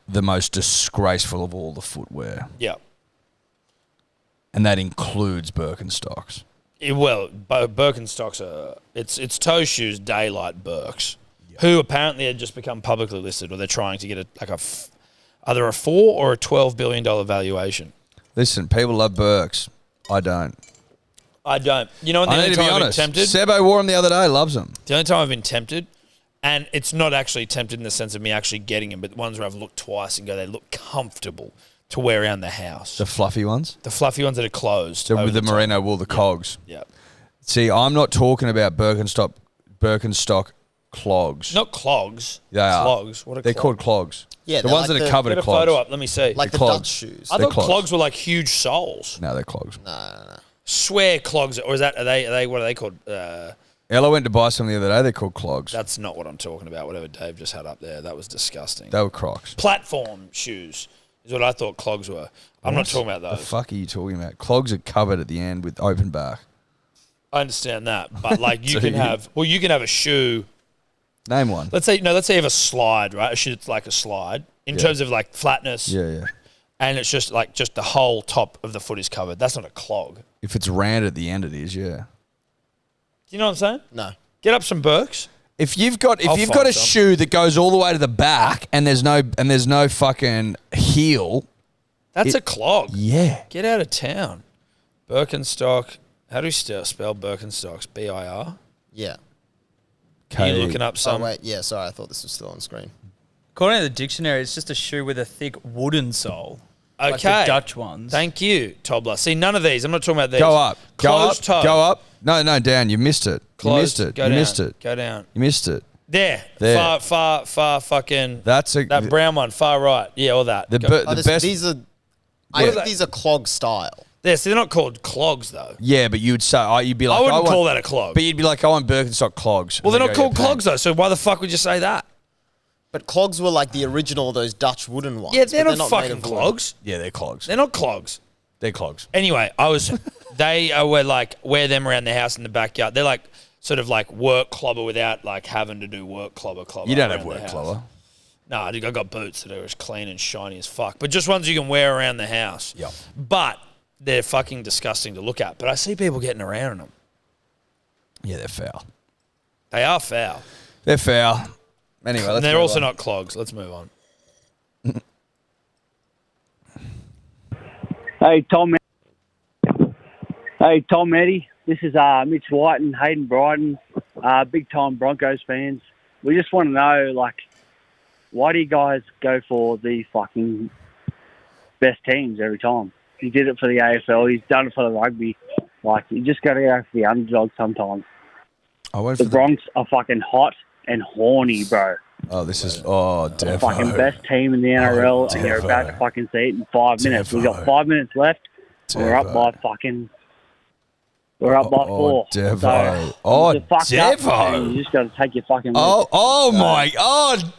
the most disgraceful of all the footwear. Yeah. And that includes Birkenstocks. Birkenstocks are... It's toe shoes, daylight Birks, who apparently had just become publicly listed, or they're trying to get either a $4 or a $12 billion valuation. Listen, people love Birks. I don't. You know, the only time I've been tempted... Sebo wore them the other day, loves them. The only time I've been tempted, and it's not actually tempted in the sense of me actually getting them, but the ones where I've looked twice and go, they look comfortable to wear around the house. The fluffy ones? The fluffy ones that are closed. With the merino wool, the cogs. Yeah. See, I'm not talking about Birkenstock clogs. Not clogs. They are. Clogs. What are They're clogs? called clogs. Yeah, the ones that are covered Get in a clogs. photo up. Let me see. Like the clogs. Dutch shoes. I They're thought clogs. clogs were like huge soles. No, they're clogs. No. Swear clogs, or is that? Are they? What are they called? Ella went to buy some the other day. They're called clogs. That's not what I'm talking about. Whatever Dave just had up there, that was disgusting. They were Crocs. Platform shoes is what I thought clogs were. I'm not talking about those. The fuck are you talking about? Clogs are covered at the end with open back. I understand that, but like you So can you- have. Well, you can have a shoe. Name one. Let's say you have a slide, right? A shoe that's like a slide in terms of like flatness. Yeah. And it's just the whole top of the foot is covered. That's not a clog. If it's round at the end, it is. Yeah. Do you know what I'm saying? No. Get up some Birks. If you've got I'll a find some. shoe that goes all the way to the back and there's no fucking heel, That's a clog. yeah. Get out of town. Birkenstock. How do you spell Birkenstocks? B-I-R? Yeah. Are you looking up Oh, some? wait. Yeah, sorry. I thought this was still on screen. According to the dictionary, it's just a shoe with a thick wooden sole. Okay. Like the Dutch ones. Thank you, Tobler. See, none of these. I'm not talking about these. Go up. Closed toe. Go up. No, down. You missed it. Closed. You missed it. Go You down. missed it. Go down. You missed it. There. There. Far fucking. That's that brown one, far right. Yeah, all that. the best. These are. I think these are clog style. Yeah, so they're not called clogs though. Yeah, but you'd say you'd be like, I wouldn't want, call that a clog. But you'd be like, I want Birkenstock clogs. Well, And they're they not go, called "Yeah, clogs though. So why the fuck would you say that? But clogs were like the original, those Dutch wooden ones. Yeah, they're but not made fucking of wood. clogs. Yeah, they're clogs. They're not clogs. They're clogs. Anyway, they were like, wear them around the house in the backyard. They're like, sort of like work clobber without like having to do work clobber. You don't have around work the house. clobber. No, I got boots that are as clean and shiny as fuck. But just ones you can wear around the house. Yep. But they're fucking disgusting to look at. But I see people getting around in them. Yeah, they're foul. They are foul. They're foul. Anyway, let's And they're move also on. not clogs. Let's move on. Hey, Tom. Hey, Tom, Eddie. This is Mitch White and Hayden Bryden, big-time Broncos fans. We just want to know, like, why do you guys go for the fucking best teams every time? He did it for the AFL. He's done it for the rugby. Like, you just got to go for the underdog sometimes. I went The for Bronx are fucking hot and horny, bro. this is The Devo. fucking best team in the NRL, and you're Devo. about to fucking see it in 5 minutes. We've got Devo. 5 minutes left. And we're up by fucking... We're up by 4. Devo. So, Oh, you're fucked up, Devo. and you just got to take your fucking licks.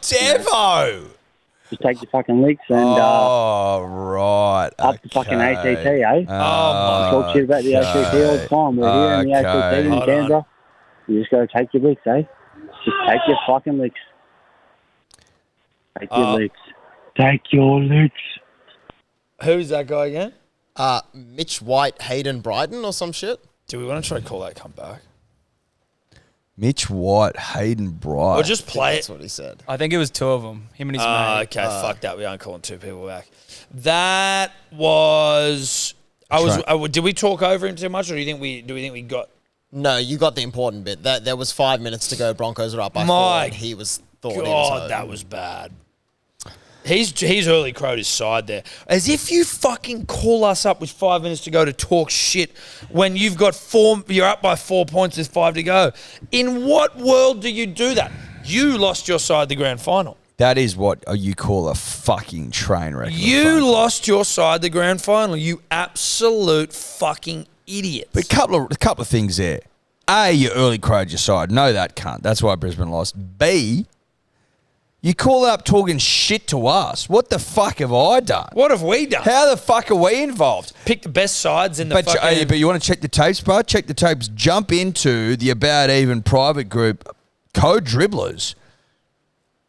Devo. Just take your fucking licks and Right. up the fucking ACT, eh? Oh, my Talk shit about the ACT all the time. We're here in the ACT in Hold Canberra. You just got to take your licks, eh? Just take your fucking licks. Take your licks. Take your licks. Who's that guy again? Mitch White, Hayden Bryden or some shit. Do we want to try to call that comeback? Mitch White, Hayden Bright. Or just play That's it? what he said. I think it was 2 of them. Him and his mate. Okay, fuck that. We aren't calling 2 people back. That was... did we talk over him too much, or do we think we got... No, you got the important bit. That there was 5 minutes to go. Broncos are up by 4. And he was thought he was God, home. that was bad. He's early crowed his side there. As if you fucking call us up with 5 minutes to go to talk shit when you've got 4, you're up by 4 points, there's 5 to go. In what world do you do that? You lost your side the grand final. That is what you call a fucking train wreck. You lost your side the grand final, you absolute fucking idiots. But a couple of things there. A, you early crowed your side. No, that can't. That's why Brisbane lost. B, you call up talking shit to us. What the fuck have I done? What have we done? How the fuck are we involved? Pick the best sides in the fucking... But you want to check the tapes, bro? Check the tapes. Jump into the About Even private group, code Dribblers.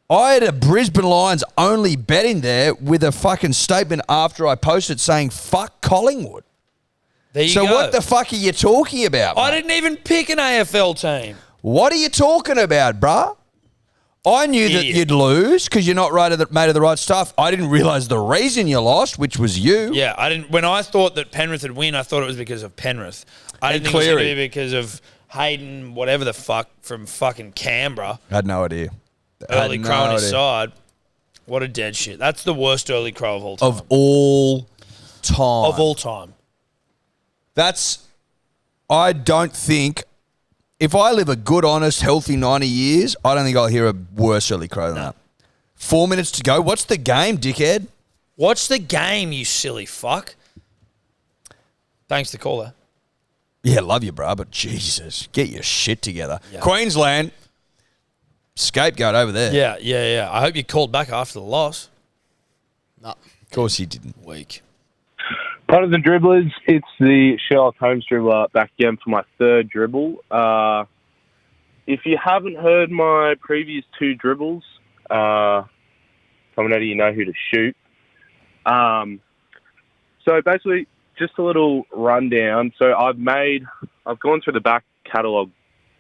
I had a Brisbane Lions only bet in there with a fucking statement after I posted saying, fuck Collingwood. There you So go. what the fuck are you talking about, I mate? didn't even pick an AFL team. What are you talking about, bruh? I knew that Idiot. you'd lose because you're not made of the right stuff. I didn't realise the reason you lost, which was you. Yeah, I didn't. When I thought that Penrith would win, I thought it was because of Penrith. I didn't think it was going to Cleary. be because of Hayden, whatever the fuck, from fucking Canberra. I had no idea. Early Had crow no on his idea. side. What a dead shit. That's the worst early crow of all time. Of all time. Of all time. I don't think, if I live a good, honest, healthy 90 years, I don't think I'll hear a worse early crow than that. 4 minutes to go. What's the game, dickhead? Watch the game, you silly fuck. Thanks to the caller. Yeah, love you, bro, but Jesus, get your shit together. Queensland, scapegoat over there. Yeah. I hope you called back after the loss. No. Of course he didn't. Weak. Part of the dribblers, it's the Sherlock Holmes dribbler back again for my 3rd dribble. If you haven't heard my previous 2 dribbles, Tom and Eddie, you know who to shoot. So basically, just a little rundown. So I've gone through the back catalogue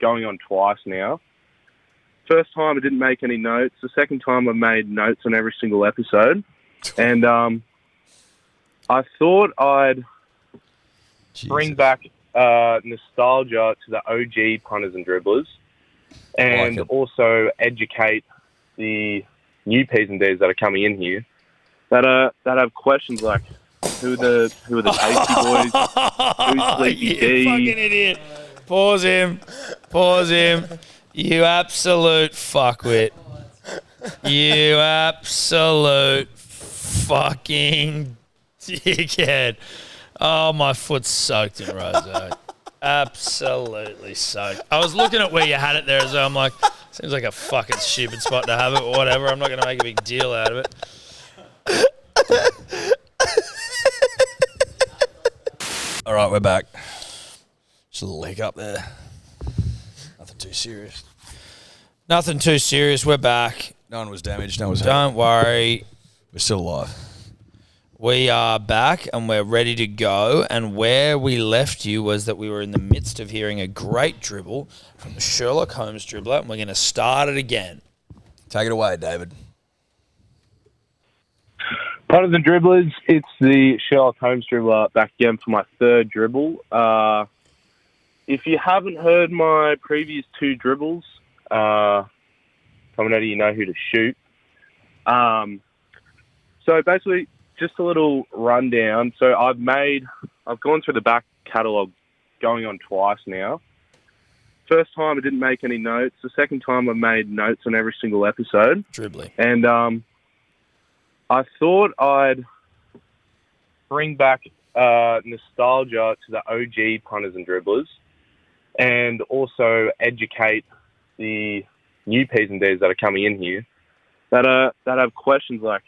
going on twice now. First time I didn't make any notes. The second time I made notes on every single episode. And I thought I'd bring back nostalgia to the OG punters and dribblers and also educate the new P's and D's that are coming in here that have questions like who are the Tasty Boys, who's Sleepy You D. fucking idiot. Pause him. You absolute fuckwit. You absolute fucking dickhead. Oh, my foot's soaked in rosé. Absolutely soaked. I was looking at where you had it there as well. I'm like, seems like a fucking stupid spot to have it, but whatever. I'm not going to make a big deal out of it. All right, we're back. Just a little hiccup there. Nothing too serious. Nothing too serious. We're back. No one was damaged. No one was hurt. Don't worry. We're still alive. We are back and we're ready to go. And where we left you was that we were in the midst of hearing a great dribble from the Sherlock Holmes dribbler, and we're going to start it again. Take it away, David. Punters and dribblers, it's the Sherlock Holmes dribbler back again for my third dribble. If you haven't heard my previous two dribbles, coming out of you know who to shoot. So basically, just a little rundown. So I've gone through the back catalogue going on twice now. First time I didn't make any notes. The second time I made notes on every single episode. Dribbling. And I thought I'd bring back nostalgia to the OG punters and dribblers, and also educate the new P's and D's that are coming in here that have questions like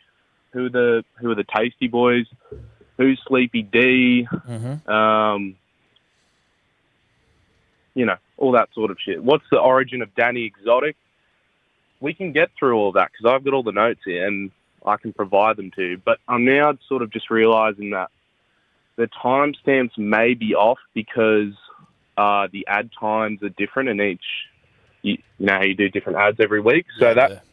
who are the Tasty Boys, who's Sleepy D, all that sort of shit. What's the origin of Danny Exotic? We can get through all that because I've got all the notes here and I can provide them to you. But I'm now sort of just realising that the timestamps may be off because the ad times are different in each. You know how you do different ads every week, so that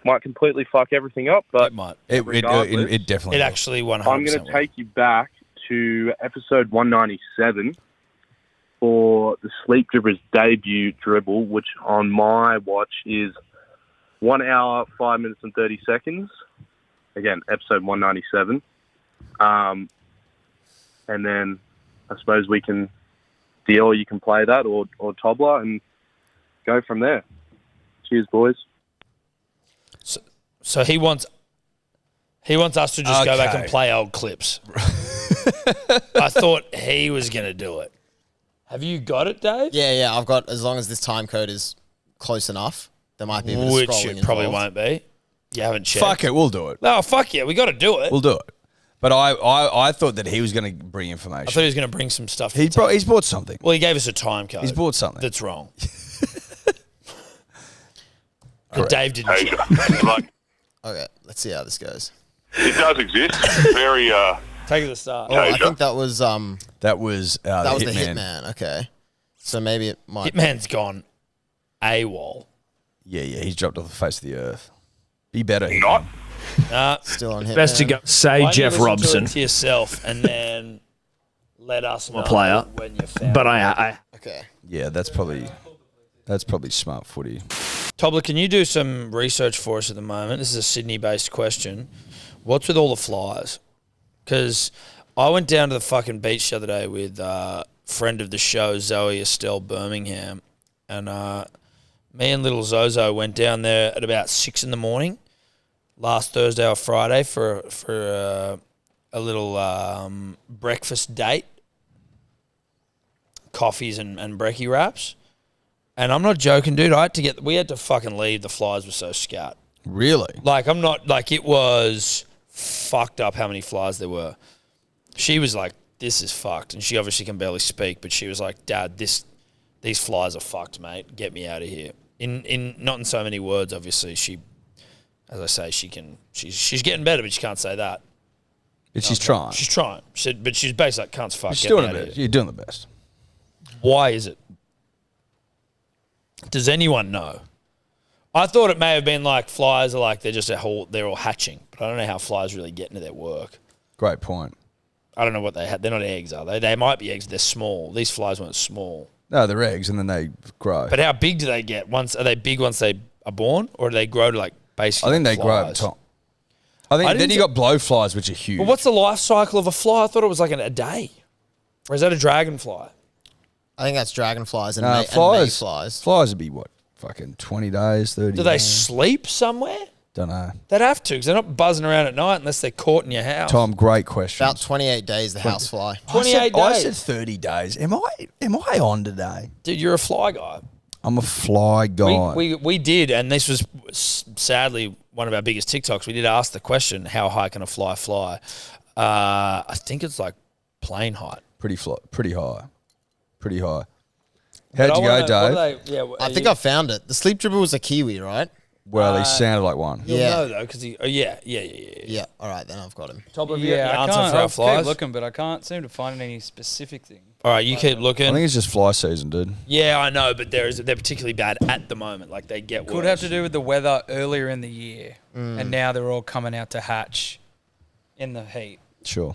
might completely fuck everything up. But it might. It definitely. It actually 100%. I'm going to take you back to episode 197 for the Sleep Dribblers debut dribble, which on my watch is 1 hour, 5 minutes and 30 seconds. Again, episode 197. And then I suppose we can deal. You can play that or Tobler and go from there. Cheers, boys. So he wants us to just go back and play old clips. I thought he was going to do it. Have you got it, Dave? Yeah, I've got, as long as this time code is close enough, there might be a bit of scrolling Which it probably won't be. You haven't checked. Fuck it, we'll do it. No, fuck yeah, we got to do it. We'll do it. But I thought that he was going to bring information. I thought he was going to bring some stuff. He's bought something. Well, he gave us a time code. He's bought something. That's wrong. But Dave didn't check. Okay, let's see how this goes. It does exist. Very Take it to the start. Oh, I think that was the Hitman. Okay, so maybe it might. Hitman's gone AWOL. Yeah, he's dropped off the face of the earth. Be better. not. Still on Hitman. Best to go say Jeff Robson. To yourself and then let us know player. when you found But it. I Okay. Yeah, that's probably smart footy. Tobler, can you do some research for us at the moment? This is a Sydney-based question. What's with all the flies? Because I went down to the fucking beach the other day with a friend of the show, Zoe Estelle Birmingham, and me and little Zozo went down there at about 6 in.the last Thursday or Friday for a little breakfast date, coffees and brekkie wraps. And I'm not joking, dude. We had to fucking leave. The flies were so scat. Really? It was fucked up how many flies there were. She was like, this is fucked. And she obviously can barely speak, but she was like, Dad, these flies are fucked, mate. Get me out of here. Not in so many words, obviously. She, as I say, she's getting better, but she can't say that. But she's trying. She's trying. But she's basically like, can't fuck. She's doing the best. You're doing the best. Why is it? Does anyone know? I thought it may have been like flies are like they're all hatching, but I don't know how flies really get into their work. Great point. I don't know what they had. They're not eggs, are they? They might be eggs. They're small. These flies weren't small. No, they're eggs, and then they grow. But how big do they get? Are they big once they are born, or do they grow to like basically? I think they grow over flies? time. I think then you got blowflies, which are huge. But what's the life cycle of a fly? I thought it was like a day. Or is that a dragonfly? I think that's dragonflies and flies. mayflies. Flies would be what? fucking 20 days, 30 Do they days. sleep somewhere? Don't know. They'd have to because they're not buzzing around at night unless they're caught in your house. Tom, great question. About 28 days, the housefly. 28 I days. said 30 days. Am I on today? Dude, you're a fly guy. I'm a fly guy. We did, and this was sadly one of our biggest TikToks. We did ask the question, how high can a fly fly? I think it's like plane height. Pretty high. Pretty high. But How'd you go, Dave? I think I found it. The sleep dribble was a Kiwi, right? Well, he sounded like one. You'll Yeah. know though, because yeah. Yeah. All right, then I've got him. Top of your Yeah, I answer can't. for our I'll flies. keep looking, but I can't seem to find any specific thing. All right, you keep I looking. think it's just fly season, dude. Yeah, I know, but they're particularly bad at the moment. Like they get Could worse. have to do with the weather earlier in the year, and now they're all coming out to hatch in the heat. Sure.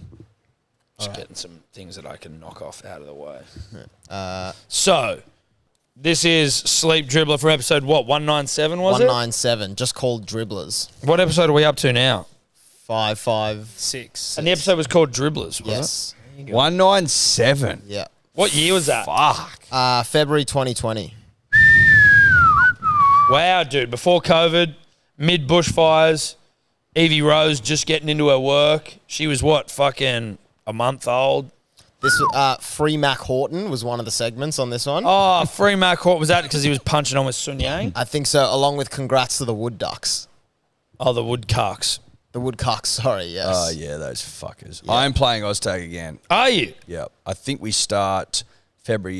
Just getting some things that I can knock off out of the way. Uh, So, this is Sleep Dribbler for episode, what, 197 was 197, just called Dribblers. it? What episode are we up to now? 556. And the episode was called Dribblers, was Yes. it? 197. Yeah. What year was that? Fuck. February 2020. Wow, dude. Before COVID, mid bushfires, Evie Rose just getting into her work. She was what, fucking a month old? This Free Mac Horton was one of the segments on this one. Oh, Free Mac Hort. Was that because he was punching on with Sun Yang? I think so, along with congrats to the Wood Ducks. Oh, the Woodcocks. The Woodcocks, sorry, yes. Oh, yeah, those fuckers. I'm playing Oztag again. Are you? Yeah. I think we start October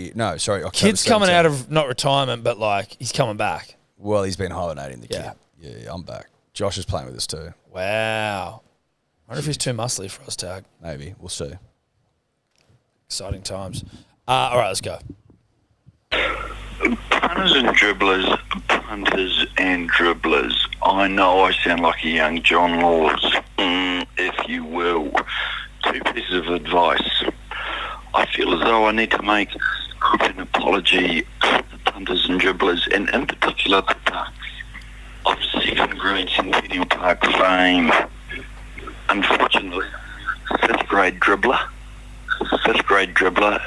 Kid's coming 17th. out of not retirement, but like he's coming back. Well, he's been hibernating, the Yeah. kid. Yeah, I'm back. Josh is playing with us too. Wow. I wonder if he's too muscly for us, Tag. Maybe. We'll see. Exciting times. All right, let's go. Punters and dribblers, punters and dribblers. I know I sound like a young John Laws, if you will. 2 pieces of advice. I feel as though I need to make an apology to the punters and dribblers, and in particular the Ducks, of 7 grade Centennial Park fame. Unfortunately, 5th grade dribbler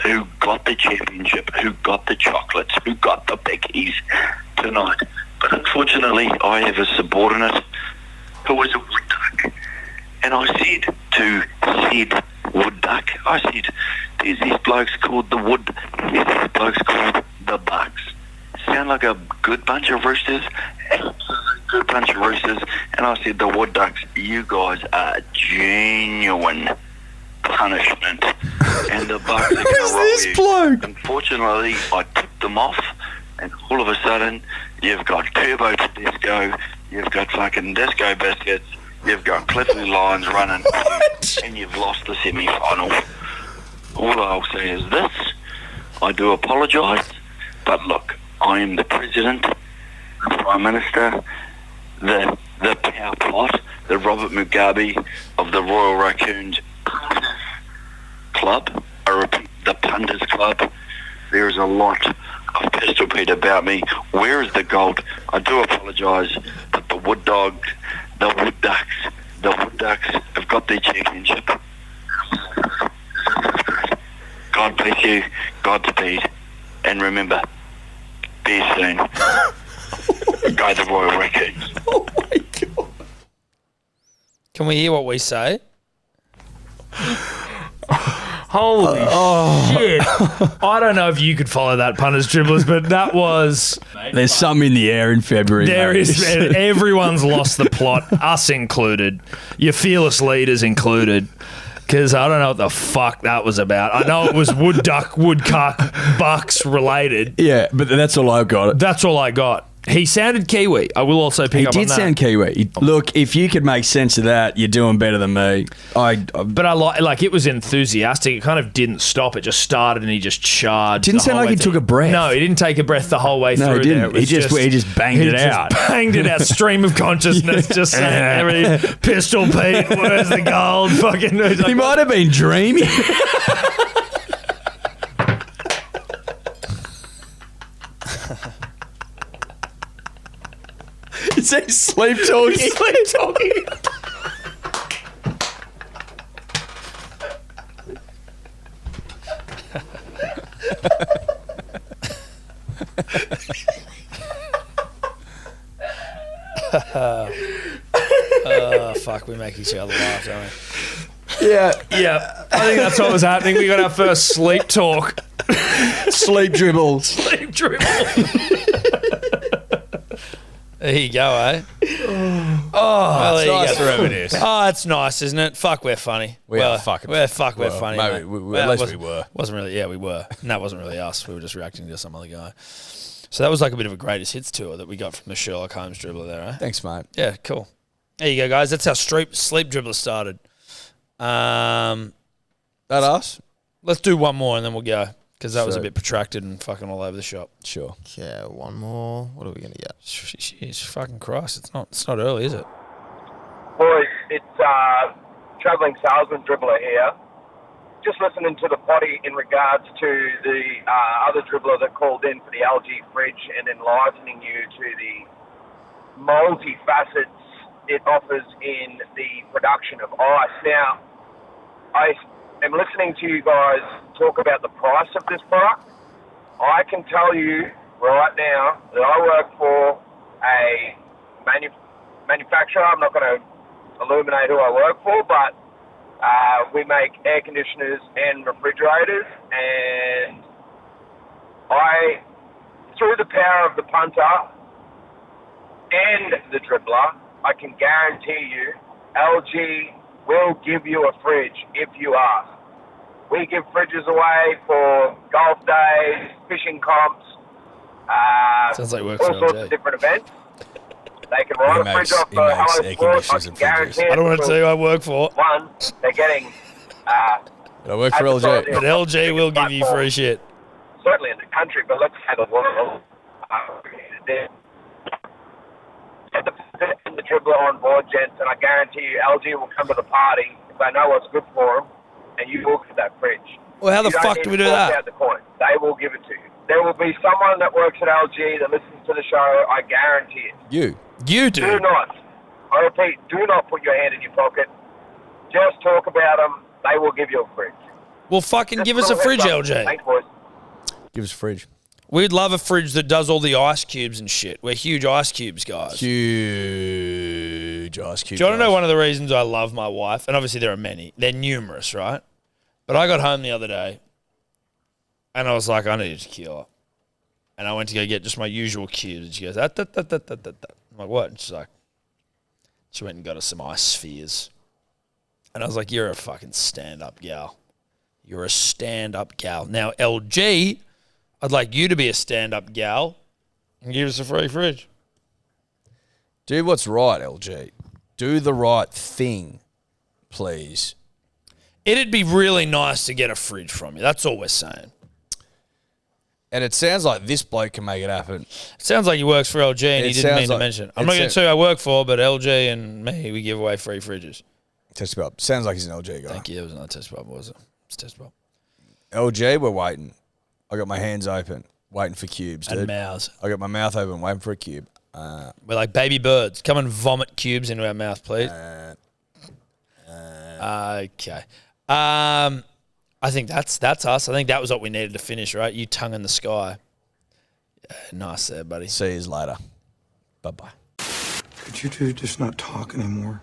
who got the championship, who got the chocolates, who got the bickies tonight. But unfortunately, I have a subordinate who was a wood duck. And I said to said wood duck, I said, there's these blokes called the wood, there's these blokes called the Bucks. Sound like a good bunch of roosters? Good bunch of roosters. And I said, the wood ducks, you guys are genuine punishment, and the Bucks are going to roll you. bloke? Unfortunately, I tipped them off, and all of a sudden, you've got Turbo Tedesco, you've got fucking Disco Biscuits, you've got Clifford Lions running, and you've lost the semi-final. All I'll say is this: I do apologise, but look, I am the President, the Prime Minister, the power plot, the Robert Mugabe of the Royal Raccoons Club, I repeat, the Punters Club. There is a lot of Pistol Pete about me. Where is the gold? I do apologise, but the Wood Ducks have got their championship. God bless you, Godspeed, and remember, be soon. Go the Royal Raccoons. Oh my God. Can we hear what we say? Holy shit. I don't know if you could follow that, punters, dribblers, but that was... There's some in the air in February. There mate. is. Everyone's lost the plot, us included. Your fearless leaders included. Because I don't know what the fuck that was about. I know it was wood duck, woodcock, bucks related. Yeah, but that's all I got. That's all I got. He sounded Kiwi. I will also pick He up on did that. sound Kiwi. Look, if you could make sense of that, you're doing better than me. But I like it was enthusiastic. It kind of didn't stop. It just started and he just charged. Didn't the sound whole like way he through. took a breath. No, he didn't take a breath the whole way No, through. he didn't. There. It was He just banged it out. Banged it out. Stream of consciousness. Just saying everything. Pistol Pete. Where's the gold? Fucking. He might have been dreaming. Is he sleep talking? Sleep talking. Fuck, we make each other laugh, don't we? Yeah. Yeah, I think that's what was happening. We got our first sleep talk. Sleep dribble. Sleep dribble. There you go, eh? Oh, there you nice go. to reminisce. Oh, that's nice, isn't it? Fuck, we're funny. We're funny. We're funny. Maybe, mate. at least Wasn't- we were. Wasn't really. Yeah, we were. And that wasn't really us. We were just reacting to some other guy. So that was like a bit of a greatest hits tour that we got from the Sherlock Holmes dribbler there, eh? Thanks, mate. Yeah, cool. There you go, guys. That's how sleep dribbler started. That us? Let's do one more and then we'll go because that was a So- bit protracted and fucking all over the shop. Sure. Yeah, one more. What are we going to get? Jeez, fucking Christ! It's not early, is it? Boys, it's travelling salesman dribbler here. Just listening to the potty in regards to the other dribbler that called in for the LG fridge and enlightening you to the multi-facets it offers in the production of ice. Now, I am listening to you guys talk about the price of this product. I can tell you right now that I work for a manufacturer. I'm not going to illuminate who I work for, but we make air conditioners and refrigerators, and through the power of the punter and the dribbler, I can guarantee you LG will give you a fridge if you ask. We give fridges away for golf days, fishing comps, Sounds like work all for sorts LG. of different events. They can write a fridge off for Hello Sport. I can guarantee it. I don't want to tell you who I work for. One, they're getting... I work for LG. But LG will give you free shit. Certainly in the country, but let's say the world. Get the dribbler on board, gents, and I guarantee you LG will come to the party if they know what's good for them, and you will get that fridge. Well, how the You don't fuck need do we to do fork that? out the coin. They will give it to you. There will be someone that works at LG that listens to the show, I guarantee it. You do. Do not, I repeat, do not put your hand in your pocket. Just talk about them. They will give you a fridge. Well, fucking Just give us a little fridge, heads up. LG. Thanks, boys. Give us a fridge. We'd love a fridge that does all the ice cubes and shit. We're huge ice cubes guys. Huge ice cube. Do you want to know one of the reasons I love my wife? And obviously there are many. They're numerous, right? But I got home the other day and I was like, I needed to cure her. And I went to go get just my usual cubes. And she goes, I'm like, what? And she's like, she went and got us some ice spheres. And I was like, you're a fucking stand-up gal. You're a stand-up gal. Now, LG, I'd like you to be a stand-up gal and give us a free fridge. Do what's right, LG. Do the right thing, please. It'd be really nice to get a fridge from you. That's all we're saying. And it sounds like this bloke can make it happen. It sounds like he works for LG and he didn't mean to mention. I'm not going to tell you I work for, but LG and me, we give away free fridges. Test pub. Sounds like he's an LG guy. Thank you. It was not a test pub, was it? It's a test pub. LG, we're waiting. I got my hands open, waiting for cubes, dude. And mouths. I got my mouth open, waiting for a cube. We're like baby birds. Come and vomit cubes into our mouth, please. Okay. I think that's us. I think that was what we needed to finish, right? You tongue in the sky. Yeah, nice there, buddy. See you later. Bye-bye. Could you two just not talk anymore?